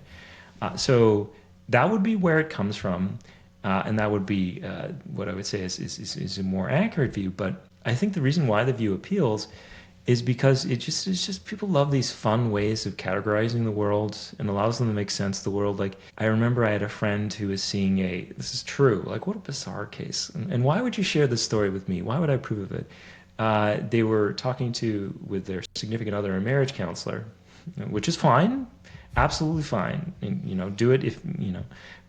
So that would be where it comes from. And that would be what I would say is a more accurate view. But I think the reason why the view appeals is because it's just people love these fun ways of categorizing the world and allows them to make sense of the world. Like I remember I had a friend who was seeing this is true, like what a bizarre case. And why would you share this story with me? Why would I approve of it? They were talking with their significant other, a marriage counselor, which is fine, absolutely fine. And, do it if,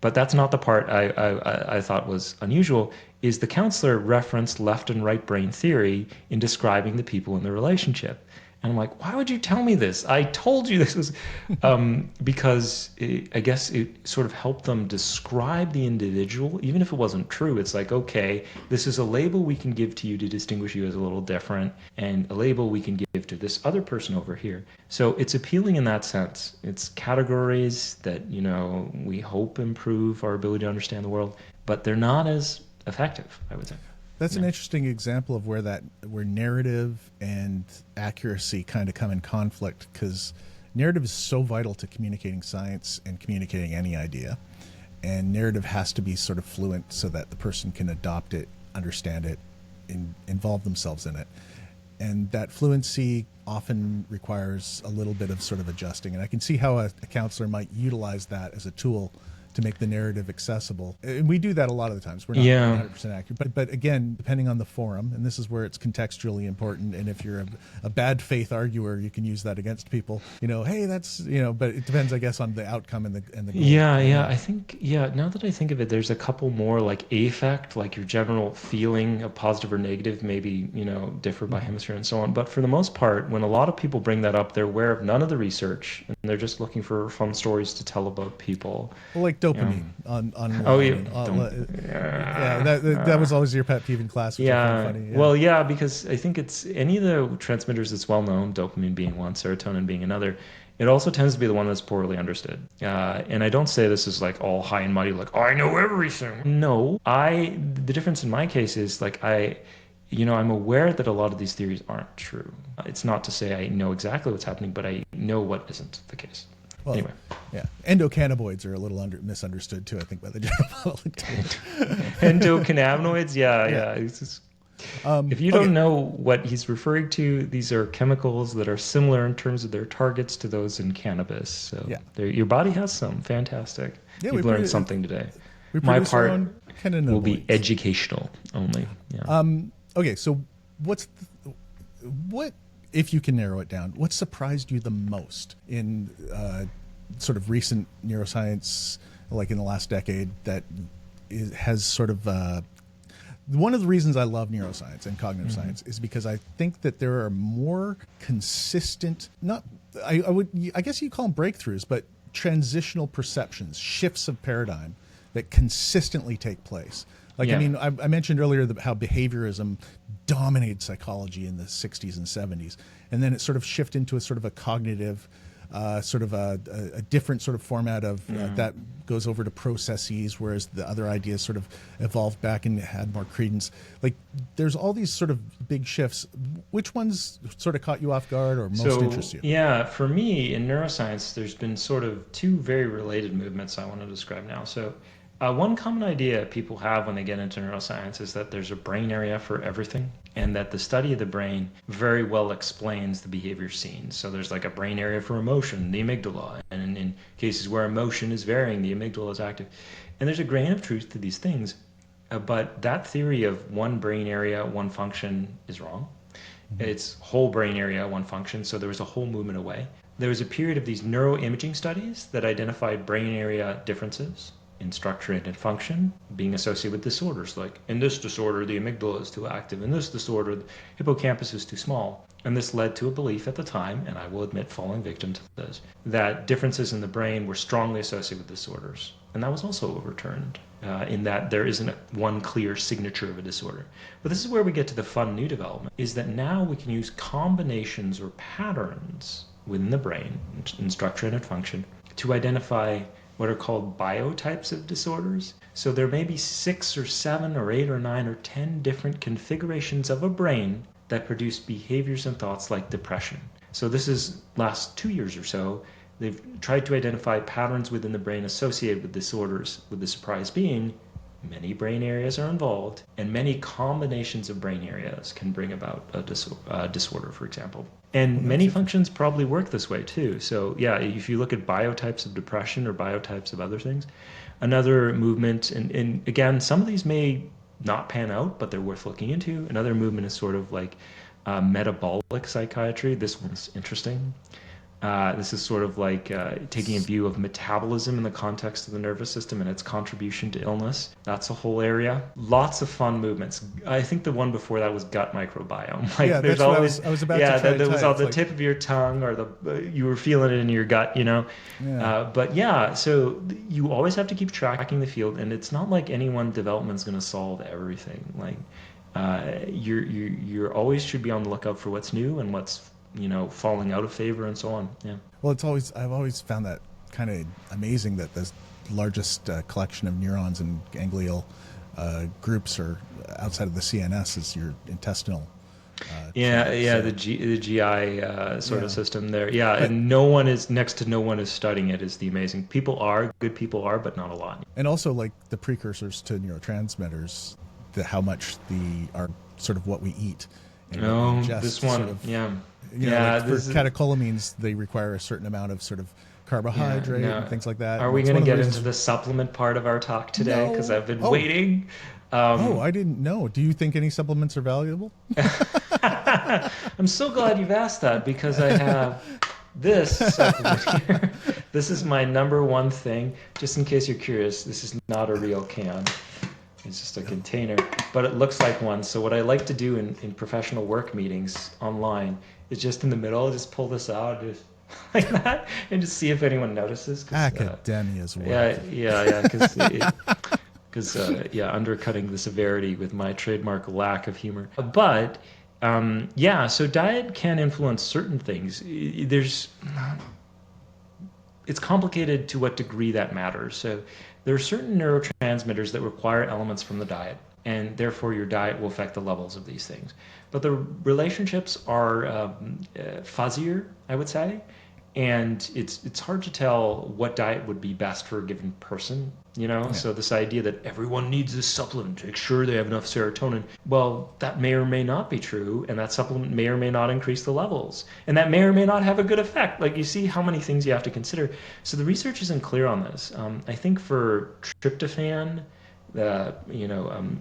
but that's not the part I thought was unusual. Is the counselor referenced left and right brain theory in describing the people in the relationship. And I'm like, why would you tell me this? I told you this was, because I guess it sort of helped them describe the individual, even if it wasn't true. It's like, okay, this is a label we can give to you to distinguish you as a little different, and a label we can give to this other person over here. So it's appealing in that sense. It's categories that, we hope improve our ability to understand the world, but they're not as effective, I would say. That's an interesting example of where narrative and accuracy kind of come in conflict, because narrative is so vital to communicating science and communicating any idea. And narrative has to be sort of fluent so that the person can adopt it, understand it, involve themselves in it. And that fluency often requires a little bit of sort of adjusting. And I can see how a counselor might utilize that as a tool to make the narrative accessible. And we do that a lot of the times. We're not Yeah. 100% accurate. But again, depending on the forum, and this is where it's contextually important, and if you're a bad faith arguer, you can use that against people. Hey, that's, but it depends, I guess, on the outcome and the goal. Yeah. I think, now that I think of it, there's a couple more like affect, like your general feeling of positive or negative, maybe, differ by hemisphere and so on. But for the most part, when a lot of people bring that up, they're aware of none of the research and they're just looking for fun stories to tell about people. Well, like dopamine on Oh, yeah. That was always your pet peeve in class, which I found funny. Yeah. Well, yeah, because I think it's any of the transmitters that's well known, dopamine being one, serotonin being another. It also tends to be the one that's poorly understood. And I don't say this is like all high and mighty, like, oh, I know everything. No, the difference in my case is like I'm aware that a lot of these theories aren't true. It's not to say I know exactly what's happening, but I know what isn't the case. Well, anyway. Yeah. Endocannabinoids are a little misunderstood too, I think, by the general public. Endocannabinoids? Yeah. It's just, if you don't know what he's referring to, these are chemicals that are similar in terms of their targets to those in cannabis. So your body has some. Fantastic. Yeah, You've learned something today. My part will be educational only. Yeah. Okay, so what, if you can narrow it down, what surprised you the most in sort of recent neuroscience, like in the last decade, that has sort of one of the reasons I love neuroscience and cognitive science is because I think that there are more consistent, I guess you call them breakthroughs, but transitional perceptions, shifts of paradigm that consistently take place. Like, I mean, I mentioned earlier how behaviorism dominated psychology in the 60s and 70s, and then it sort of shifted into a sort of a cognitive, sort of a different sort of format of that goes over to processes, whereas the other ideas sort of evolved back and had more credence. Like, there's all these sort of big shifts. Which ones sort of caught you off guard or most interest you? Yeah, for me in neuroscience, there's been sort of two very related movements I want to describe now. So one common idea people have when they get into neuroscience is that there's a brain area for everything, and that the study of the brain very well explains the behavior seen. So there's like a brain area for emotion, the amygdala, and in cases where emotion is varying, the amygdala is active. And there's a grain of truth to these things, but that theory of one brain area, one function is wrong. It's whole brain area, one function, so there was a whole movement away. There was a period of these neuroimaging studies that identified brain area differences in structure and in function being associated with disorders. Like, in this disorder, the amygdala is too active. In this disorder, the hippocampus is too small. And this led to a belief at the time, and I will admit falling victim to this, that differences in the brain were strongly associated with disorders. And that was also overturned in that there isn't one clear signature of a disorder. But this is where we get to the fun new development, is that now we can use combinations or patterns within the brain in structure and in function to identify what are called biotypes of disorders. So there may be 6 or 7 or 8 or 9 or 10 different configurations of a brain that produce behaviors and thoughts like depression. So this is last 2 years or so, they've tried to identify patterns within the brain associated with disorders, with the surprise being many brain areas are involved, and many combinations of brain areas can bring about a disorder, for example. And many functions probably work this way too. So yeah, if you look at biotypes of depression or biotypes of other things, another movement, and again, some of these may not pan out, but they're worth looking into. Another movement is sort of like metabolic psychiatry. This one's interesting. This is sort of like taking a view of metabolism in the context of the nervous system and its contribution to illness. That's a whole area. Lots of fun movements. I think the one before that was gut microbiome. Like, yeah, there's that's always, what I was about to try. That was on the tip of your tongue, or you were feeling it in your gut, Yeah. But yeah, so you always have to keep tracking the field, and it's not like any one development's going to solve everything. Like, you're always should be on the lookout for what's new and what's falling out of favor and so on. Yeah. Well, I've always found that kind of amazing that the largest collection of neurons and ganglial groups are outside of the CNS is your intestinal. The GI sort of system there. Yeah, but, and next to no one is studying it is the amazing. Good people are, but not a lot. And also, like, the precursors to neurotransmitters, how much are sort of what we eat. And this one, for catecholamines, they require a certain amount of sort of carbohydrate and No. things like that. Are And we it's going one to of the get into reasons. the supplement part of our talk today? Because No. I've been Oh, waiting. oh, I didn't know. Do you think any supplements are valuable? I'm so glad you've asked that because I have this supplement here. This is my number one thing. Just in case you're curious, this is not a real can. It's just a container, but it looks like one. So what I like to do in professional work meetings online is just in the middle, just pull this out, just like that, and just see if anyone notices. Academia's Yeah, work. yeah, because yeah, undercutting the severity with my trademark lack of humor. But yeah, so diet can influence certain things. It's complicated to what degree that matters. So there are certain neurotransmitters that require elements from the diet, and therefore your diet will affect the levels of these things. But the relationships are fuzzier, I would say, and it's hard to tell what diet would be best for a given person. Yeah. So this idea that everyone needs this supplement to make sure they have enough serotonin, well, that may or may not be true, and that supplement may or may not increase the levels, and that may or may not have a good effect. Like, you see how many things you have to consider. So the research isn't clear on this. I think for tryptophan, uh, you know um,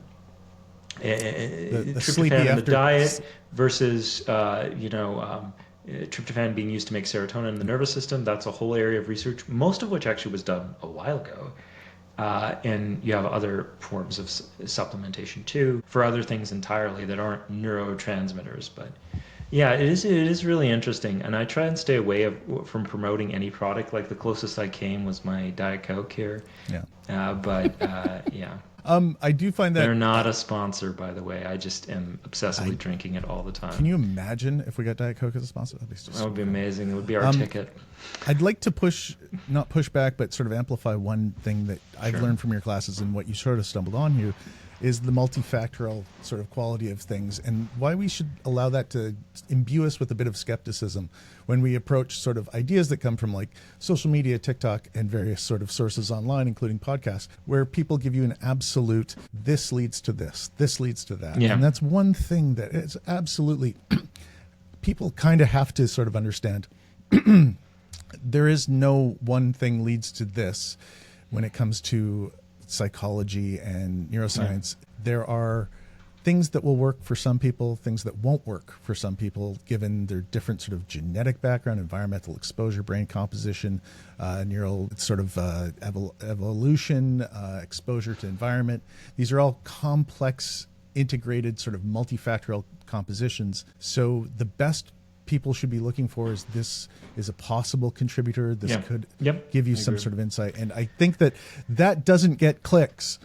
The sleepy tryptophan in the after. diet versus tryptophan being used to make serotonin in the nervous system. That's a whole area of research, most of which actually was done a while ago. And you have other forms of supplementation too for other things entirely that aren't neurotransmitters. But yeah, it is really interesting, and I try and stay away from promoting any product. Like, the closest I came was my Diet Coke here. Yeah. But yeah. I do find that. They're not a sponsor, by the way. I just am obsessively drinking it all the time. Can you imagine if we got Diet Coke as a sponsor? That would be amazing. It would be our ticket. I'd like to not push back, but sort of amplify one thing that I've Sure. learned from your classes, and what you sort of stumbled on here is the multifactorial sort of quality of things, and why we should allow that to imbue us with a bit of skepticism when we approach sort of ideas that come from like social media, TikTok, and various sort of sources online, including podcasts, where people give you an absolute, this leads to this leads to that. Yeah. And that's one thing that is absolutely, people kind of have to sort of understand. There is no one thing leads to this when it comes to psychology and neuroscience. Yeah. There are things that will work for some people, things that won't work for some people, given their different sort of genetic background, environmental exposure, brain composition, neural sort of evolution, exposure to environment. These are all complex, integrated, sort of multifactorial compositions. So the best people should be looking for is, this is a possible contributor. This could give you some sort of insight. And I think that doesn't get clicks.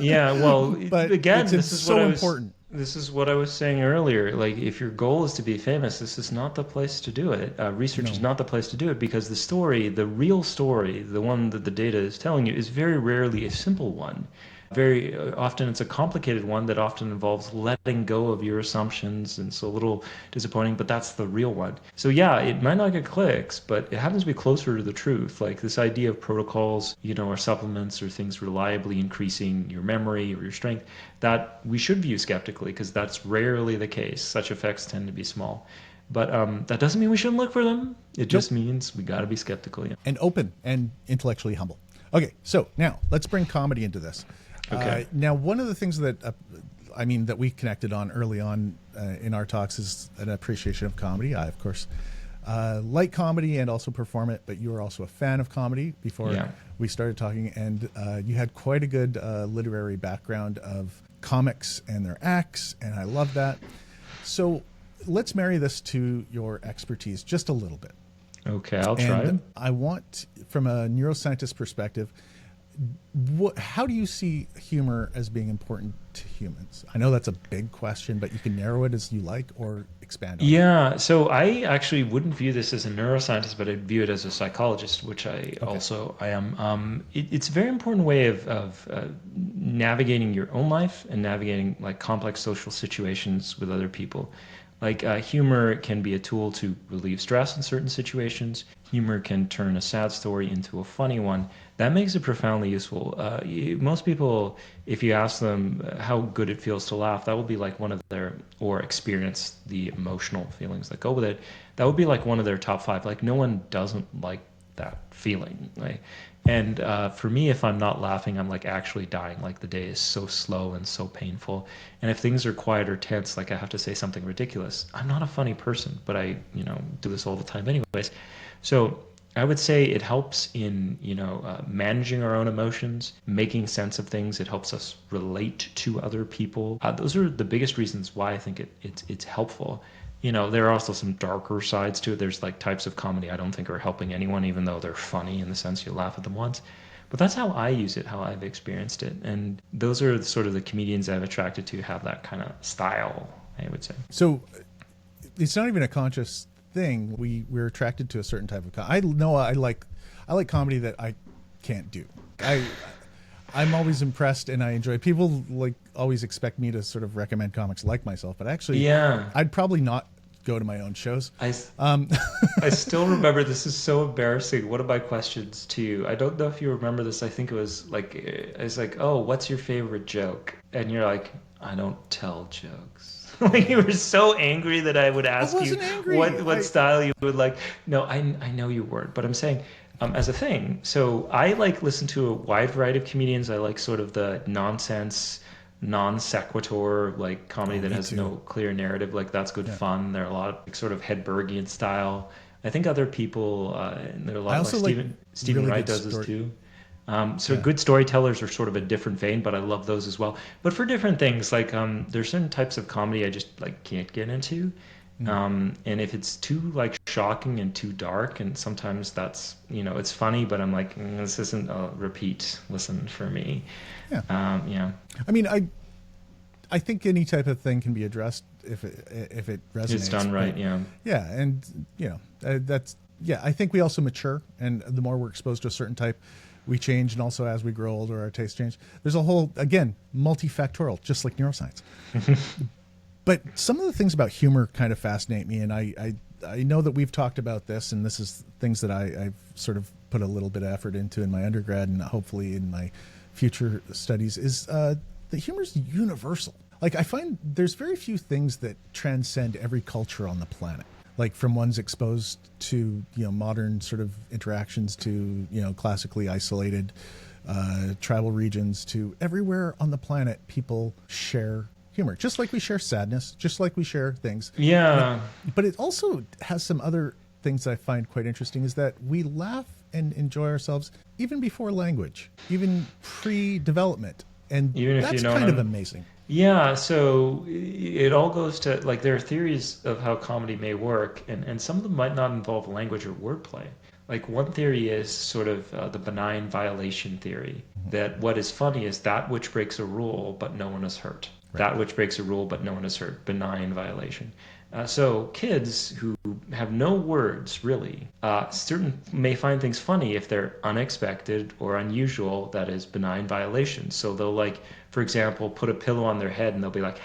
Yeah, well, but again, this is so important. This is what I was saying earlier. Like, if your goal is to be famous, this is not the place to do it. Research is not the place to do it, because the story, the real story, the one that the data is telling you, is very rarely a simple one. Very often it's a complicated one that often involves letting go of your assumptions, and so a little disappointing, but that's the real one. So yeah, it might not get clicks, but it happens to be closer to the truth. Like, this idea of protocols, or supplements or things reliably increasing your memory or your strength, that we should view skeptically, because that's rarely the case. Such effects tend to be small. But that doesn't mean we shouldn't look for them. It just means we got to be skeptical. Yeah. And open and intellectually humble. Okay, so now let's bring comedy into this. Okay. Now, one of the things that that we connected on early on in our talks is an appreciation of comedy. I, of course, like comedy and also perform it, but you were also a fan of comedy before we started talking, and you had quite a good literary background of comics and their acts, and I love that. So let's marry this to your expertise just a little bit. Okay, I'll try it. I want, from a neuroscientist perspective, how do you see humor as being important to humans? I know that's a big question, but you can narrow it as you like or expand on it. Yeah, so I actually wouldn't view this as a neuroscientist, but I'd view it as a psychologist, which I am. It's a very important way of navigating your own life and navigating like complex social situations with other people. Like, humor can be a tool to relieve stress in certain situations. Humor can turn a sad story into a funny one. That makes it profoundly useful. Most people, if you ask them how good it feels to laugh, that will be like one of their, or experience the emotional feelings that go with it, that would be like one of their top 5. Like, no one doesn't like that feeling. Like, and for me, if I'm not laughing, I'm like actually dying. Like the day is so slow and so painful. And if things are quiet or tense, like I have to say something ridiculous, I'm not a funny person, but I, do this all the time anyways. So I would say it helps in, managing our own emotions, making sense of things. It helps us relate to other people. Those are the biggest reasons why I think it's helpful. There are also some darker sides to it. There's like types of comedy I don't think are helping anyone, even though they're funny in the sense you laugh at them once. But that's how I use it, how I've experienced it. And those are sort of the comedians I'm attracted to have that kind of style, I would say. So it's not even a conscious thing. We're attracted to a certain type of I know I like comedy that I can't do. I'm always impressed and I enjoy. People like always expect me to sort of recommend comics like myself, but actually, Yeah. I'd probably not go to my own shows. I still remember, this is so embarrassing. One of my questions to you, I don't know if you remember this. I think it's like, oh, what's your favorite joke? And you're like, I don't tell jokes. Like you were so angry that I would ask you angry. what style you would like. No, I know you weren't, but I'm saying as a thing. So I like listen to a wide variety of comedians. I like sort of the nonsense, non sequitur like comedy that has no clear narrative. Like that's good fun. There are a lot of like, sort of Hedbergian style. I think other people, and there are a lot also like like Stephen really Wright good does this story. too. So good storytellers are sort of a different vein, but I love those as well. But for different things, like there's certain types of comedy I just like can't get into. And if it's too like shocking and too dark, and sometimes that's it's funny, but I'm like this isn't a repeat listen for me. Yeah. Yeah. I mean, I think any type of thing can be addressed if it resonates. It's done right. Yeah. Yeah, and that's I think we also mature, and the more we're exposed to a certain type, we change, and also as we grow older, our tastes change. There's a whole, again, multifactorial, just like neuroscience. But some of the things about humor kind of fascinate me, and I know that we've talked about this, and this is things that I've sort of put a little bit of effort into in my undergrad and hopefully in my future studies, is that humor's universal. Like I find there's very few things that transcend every culture on the planet. Like from one's exposed to modern sort of interactions to classically isolated tribal regions to everywhere on the planet, people share humor, just like we share sadness, just like we share things. Yeah. But it also has some other things that I find quite interesting, is that we laugh and enjoy ourselves even before language, even pre-development, and Even if that's you don't kind of amazing. Yeah, so it all goes to like there are theories of how comedy may work, and some of them might not involve language or wordplay. Like one theory is sort of the benign violation theory, that what is funny is that which breaks a rule but no one is hurt. Right. That which breaks a rule but no one is hurt. Benign violation. So kids who have no words really, certain may find things funny if they're unexpected or unusual. That is benign violations. So they'll like, for example, put a pillow on their head and they'll be like,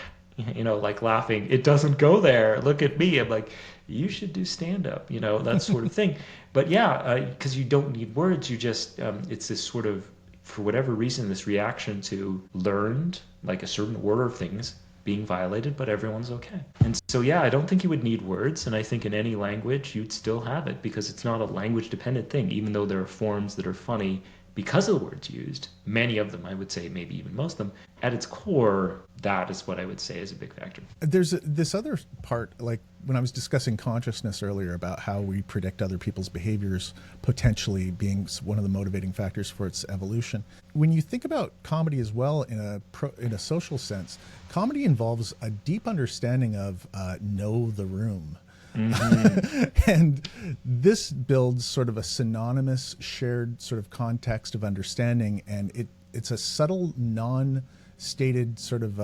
like laughing. It doesn't go there. Look at me. I'm like, you should do stand up. That sort of thing. But yeah, because you don't need words. You just it's this sort of, for whatever reason, this reaction to learned like a certain order of things being violated, but everyone's okay. And so, yeah, I don't think you would need words. And I think in any language, you'd still have it because it's not a language dependent thing, even though there are forms that are funny because of the words used. Many of them, I would say, maybe even most of them, at its core, that is what I would say is a big factor. There's this other part, like when I was discussing consciousness earlier about how we predict other people's behaviors potentially being one of the motivating factors for its evolution. When you think about comedy as well in a social sense, comedy involves a deep understanding of know the room. Mm-hmm. And this builds sort of a synonymous shared sort of context of understanding, and it's a subtle non-stated sort of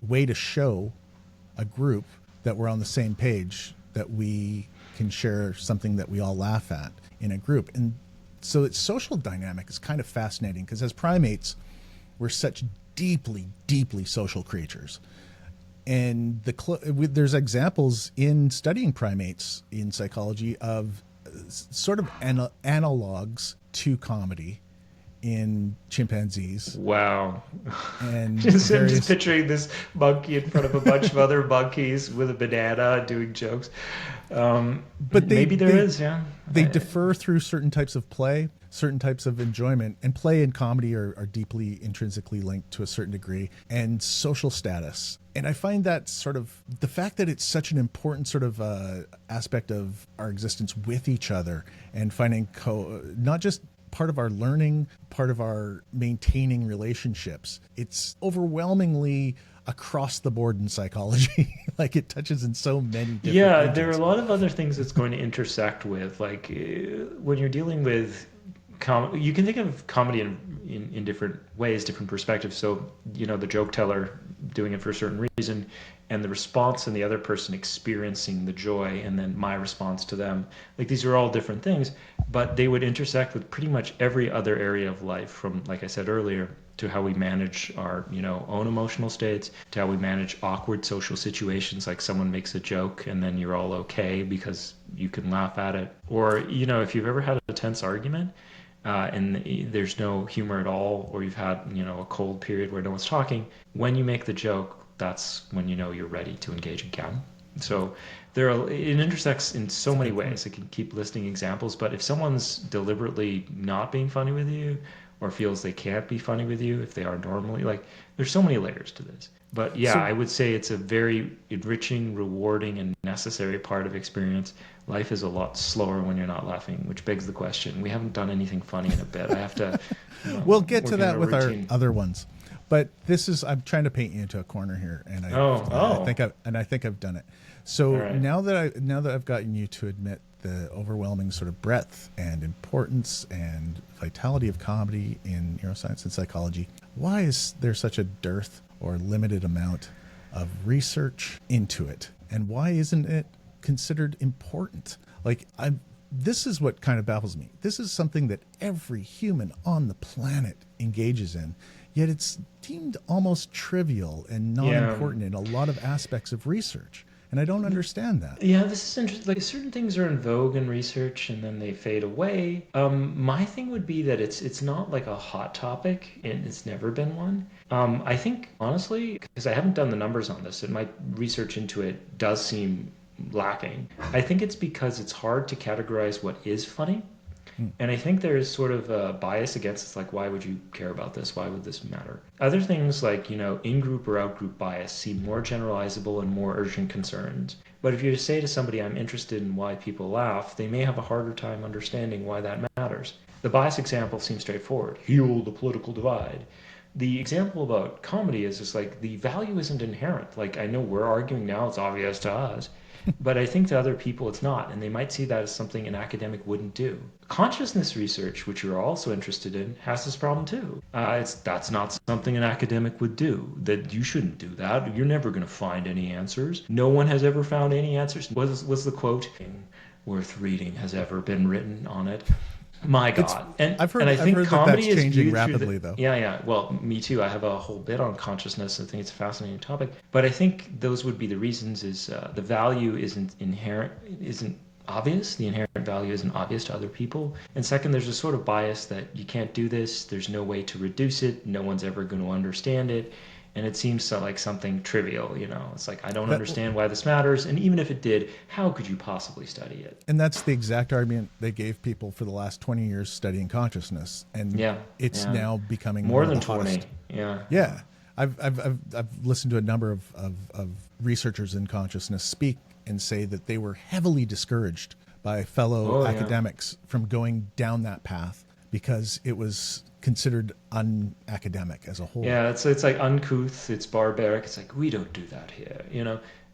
way to show a group that we're on the same page, that we can share something that we all laugh at in a group. And so its social dynamic is kind of fascinating because as primates, we're such deeply, deeply social creatures. And there's examples in studying primates in psychology of sort of analogs to comedy in chimpanzees Wow. and I'm just various. picturing this monkey in front of a bunch of other monkeys with a banana doing jokes. But they Maybe there they is, yeah. they differ through certain types of play, certain types of enjoyment, and play and comedy are deeply intrinsically linked to a certain degree, and social status. And I find that sort of the fact that it's such an important sort of aspect of our existence with each other and finding not just part of our learning, part of our maintaining relationships. It's overwhelmingly across the board in psychology. Like it touches in so many different Yeah, there are a regions. lot of other things it's going to intersect with. Like when you're dealing with you can think of comedy in different ways, different perspectives. So, the joke teller doing it for a certain reason, and the response and the other person experiencing the joy, and then my response to them. Like these are all different things, but they would intersect with pretty much every other area of life, from, like I said earlier, to how we manage our own emotional states, to how we manage awkward social situations, like someone makes a joke and then you're all okay because you can laugh at it. Or if you've ever had a tense argument, and there's no humor at all, or you've had a cold period where no one's talking, when you make the joke, that's when you're ready to engage again. So it intersects in so That's a many good point. ways. I can keep listing examples, but if someone's deliberately not being funny with you, or feels they can't be funny with you if they are normally, like, there's so many layers to this. But yeah, So I would say it's a very enriching, rewarding, and necessary part of experience. Life is a lot slower when you're not laughing, which begs the question. We haven't done anything funny in a bit. I have to we'll get to work in that a with our routine. other ones. But I'm trying to paint you into a corner here, and Oh, oh, I think I've done it. all So right. now that I've gotten you to admit the overwhelming sort of breadth and importance and vitality of comedy in neuroscience and psychology, why is there such a dearth or limited amount of research into it? And why isn't it considered important? Like this is what kind of baffles me. This is something that every human on the planet engages in, yet it's deemed almost trivial and Yeah. non-important in a lot of aspects of research. And I don't understand that. Yeah, this is interesting. Like certain things are in vogue in research and then they fade away. My thing would be that it's not like a hot topic and it's never been one. I think honestly, because I haven't done the numbers on this, and my research into it does seem lacking. I think it's because it's hard to categorize what is funny. Hmm. And I think there is sort of a bias against it. It's like, why would you care about this? Why would this matter? Other things like, in group or out group bias seem more generalizable and more urgent concerns. But if you just say to somebody, I'm interested in why people laugh, they may have a harder time understanding why that matters. The bias example seems straightforward: heal the political divide. The example about comedy is just like the value isn't inherent. Like, I know we're arguing now, it's obvious to us, but I think to other people it's not, and they might see that as something an academic wouldn't do. Consciousness research, which you're also interested in, has this problem too. That's not something an academic would do. That you shouldn't do that. You're never going to find any answers. No one has ever found any answers. Was the quote worth reading has ever been written on it? My It's God. And I've and heard I think that that's comedy is changing viewed through the rapidly though. yeah, yeah. Well, me too. I have a whole bit on consciousness. I think it's a fascinating topic. But I think those would be the reasons is the value isn't inherent, isn't obvious. The inherent value isn't obvious to other people. And second, there's a sort of bias that you can't do this. There's no way to reduce it. No one's ever going to understand it. And it seems so like something trivial. It's like, I don't That understand why this matters. And even if it did, how could you possibly study it? and that's the exact argument they gave people for the last 20 years studying consciousness, and Yeah, it's yeah. now becoming More one of than the 20. hottest. Yeah. Yeah, I've listened to a number of researchers in consciousness speak and say that they were heavily discouraged by fellow Oh, yeah. academics from going down that path because it was considered unacademic as a whole. Yeah, it's like uncouth, it's barbaric. It's like we don't do that here.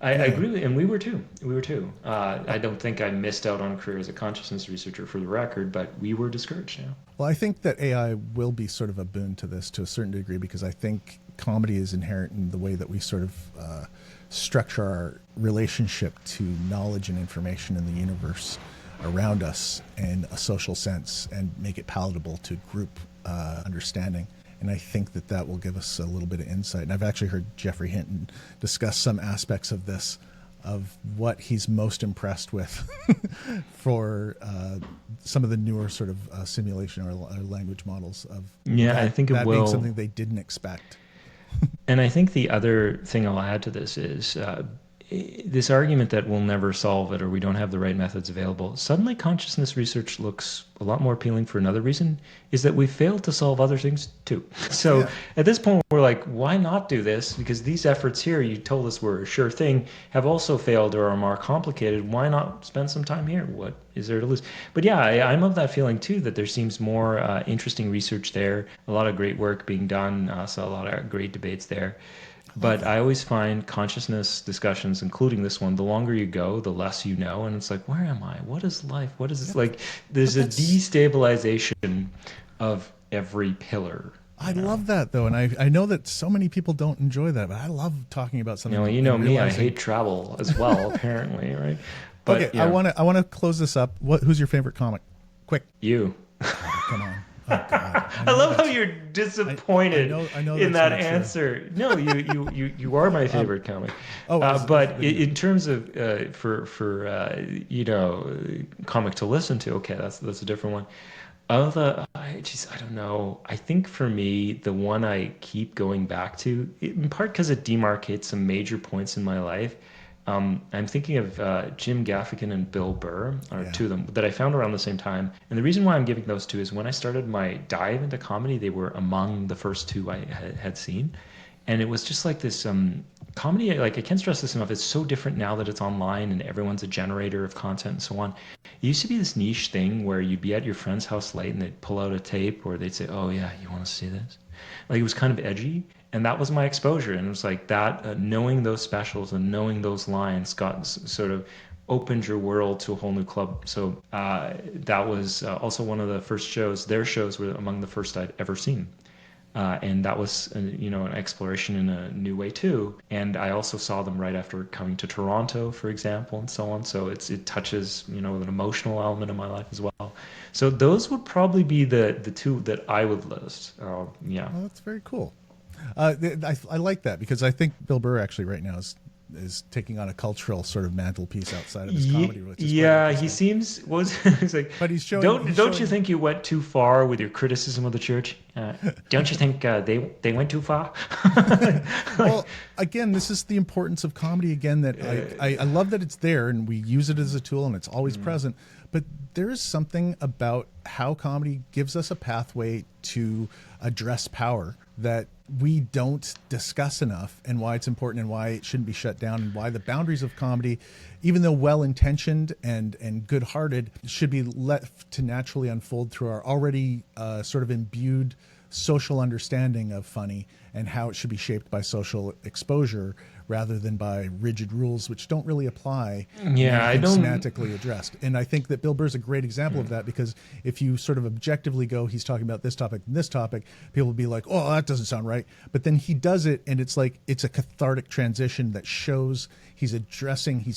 I Yeah. agree with, and we were too. We were too. I don't think I missed out on a career as a consciousness researcher for the record, but we were discouraged. Yeah. Well, I think that AI will be sort of a boon to this to a certain degree because I think comedy is inherent in the way that we sort of structure our relationship to knowledge and information in the universe around us in a social sense and make it palatable to group understanding. And I think that that will give us a little bit of insight. And I've actually heard Jeffrey Hinton discuss some aspects of this of what he's most impressed with for some of the newer sort of simulation or language models of I think it that will. being something they didn't expect. And I think the other thing I'll add to this is this argument that we'll never solve it or we don't have the right methods available. Suddenly, consciousness research looks a lot more appealing for another reason, is that we failed to solve other things too. So Yeah. at this point, we're like, why not do this? Because these efforts here, you told us were a sure thing, have also failed or are more complicated. Why not spend some time here? What is there to lose? But yeah, I'm of that feeling too, that there seems more interesting research there, a lot of great work being done, so a lot of great debates there. But I always find consciousness discussions, including this one, the longer you go, the less you know. And it's like, where am I? What is life? What is this? Like, there's a destabilization of every pillar. I love that though, and I know that so many people don't enjoy that, but I love talking about something. You know me, I hate travel as well, apparently, right? But, okay, I want to close this up. Who's your favorite comic? Quick. You. Oh, come on. Oh God. I love how you're disappointed I know in that answer. No, you are my favorite comic. But in terms of comic to listen to, okay, that's a different one. I don't know. I think for me, the one I keep going back to, in part because it demarcates some major points in my life. I'm thinking of Jim Gaffigan and Bill Burr, are two of them that I found around the same time. And the reason why I'm giving those two is when I started my dive into comedy, they were among the first two I had seen. And it was just like this comedy, like I can't stress this enough, it's so different now that it's online and everyone's a generator of content and so on. It used to be this niche thing where you'd be at your friend's house late and they'd pull out a tape or they'd say, oh yeah, you want to see this? Like it was kind of edgy. And that was my exposure. And it was like that, knowing those specials and knowing those lines got sort of opened your world to a whole new club. So that was also one of the first shows. Their shows were among the first I'd ever seen. And that was, an exploration in a new way too. And I also saw them right after coming to Toronto, for example, and so on. So it touches, an emotional element of my life as well. So those would probably be the two that I would list. Yeah. Well, that's very cool. I like that because I think Bill Burr actually right now is taking on a cultural sort of mantelpiece outside of his comedy. Which is he seems he's like. But he's showing. Don't you think you went too far with your criticism of the church? Don't you think they went too far? Well, again, this is the importance of comedy. Again, that I love that it's there and we use it as a tool and it's always present. But there is something about how comedy gives us a pathway to address power that we don't discuss enough, and why it's important and why it shouldn't be shut down, and why the boundaries of comedy, even though well-intentioned and good-hearted, should be left to naturally unfold through our already sort of imbued social understanding of funny and how it should be shaped by social exposure rather than by rigid rules which don't really apply semantically addressed. And I think that Bill Burr's a great example of that, because if you sort of objectively go, he's talking about this topic and this topic, people will be like, oh, that doesn't sound right. But then he does it and it's like it's a cathartic transition that shows he's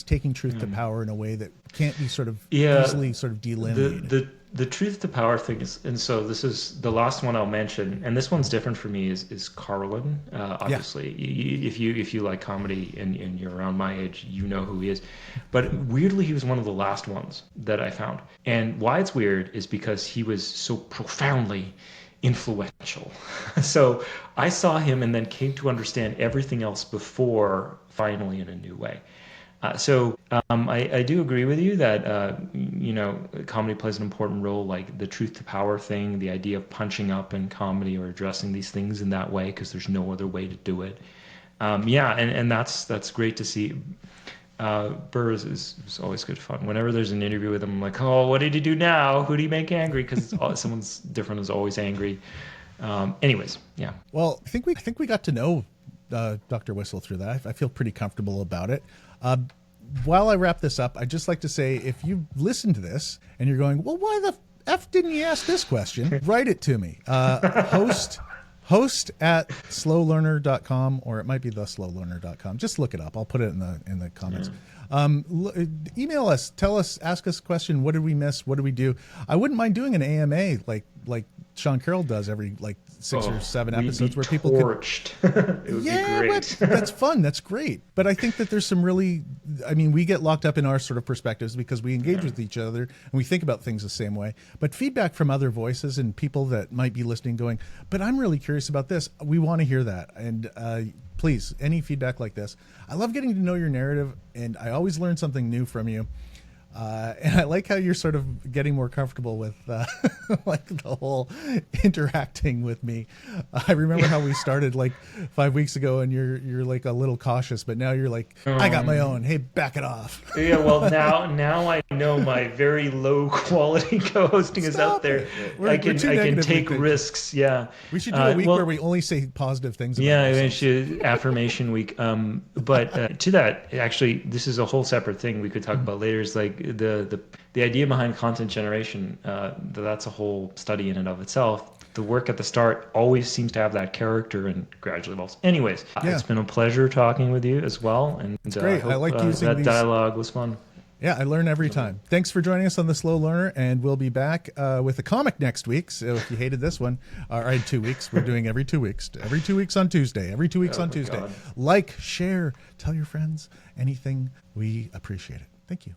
taking truth to power in a way that can't be sort of easily sort of delineated. The truth to power thing is, and so this is the last one I'll mention, and this one's different for me, is Carlin. Obviously, if you like comedy and you're around my age, you know who he is. But weirdly, he was one of the last ones that I found. And why it's weird is because he was so profoundly influential. So I saw him and then came to understand everything else before, finally, in a new way. I do agree with you that comedy plays an important role, like the truth to power thing, the idea of punching up in comedy or addressing these things in that way because there's no other way to do it. And that's great to see. Burr is always good fun. Whenever there's an interview with him, I'm like, oh, what did he do now? Who did he make angry? Because someone's different is always angry. Anyways, yeah. Well, I think we got to know Dr. Whissell through that. I feel pretty comfortable about it. While I wrap this up, I'd just like to say, if you listen to this and you're going, well, why the F didn't you ask this question? Write it to me. Host at slowlearner.com, or it might be theslowlearner.com. Just look it up. I'll put it in the comments. Email us, tell us, ask us a question. What did we miss? What did we do? I wouldn't mind doing an AMA, like Sean Carroll does every like 6 or 7 we'd episodes be where people torched. It would be great. But that's fun. That's great. But I think that there's some really, I mean, we get locked up in our sort of perspectives because we engage with each other and we think about things the same way. But feedback from other voices and people that might be listening going, but I'm really curious about this. We want to hear that. And please, any feedback like this. I love getting to know your narrative, and I always learn something new from you. And I like how you're sort of getting more comfortable with like the whole interacting with me. I remember how we started like 5 weeks ago, and you're like a little cautious, but now you're like, I got my own. Hey, back it off. Yeah, well, now I know my very low quality co-hosting is out there. I can take risks. Yeah, we should do a week where we only say positive things. About yeah, affirmation week. But to that, actually, this is a whole separate thing we could talk about later. Is like the idea behind content generation. That's a whole study in and of itself. The work at the start always seems to have that character and gradually evolves. Anyways, it's been a pleasure talking with you as well. And it's great. I like using that dialogue was fun. Yeah, I learn every time. Thanks for joining us on The Slow Learner, and we'll be back with a comic next week. So if you hated this one, all right, 2 weeks. We're doing every 2 weeks. Every 2 weeks on Tuesday. Every 2 weeks on Tuesday. God. Like, share, tell your friends, anything. We appreciate it. Thank you.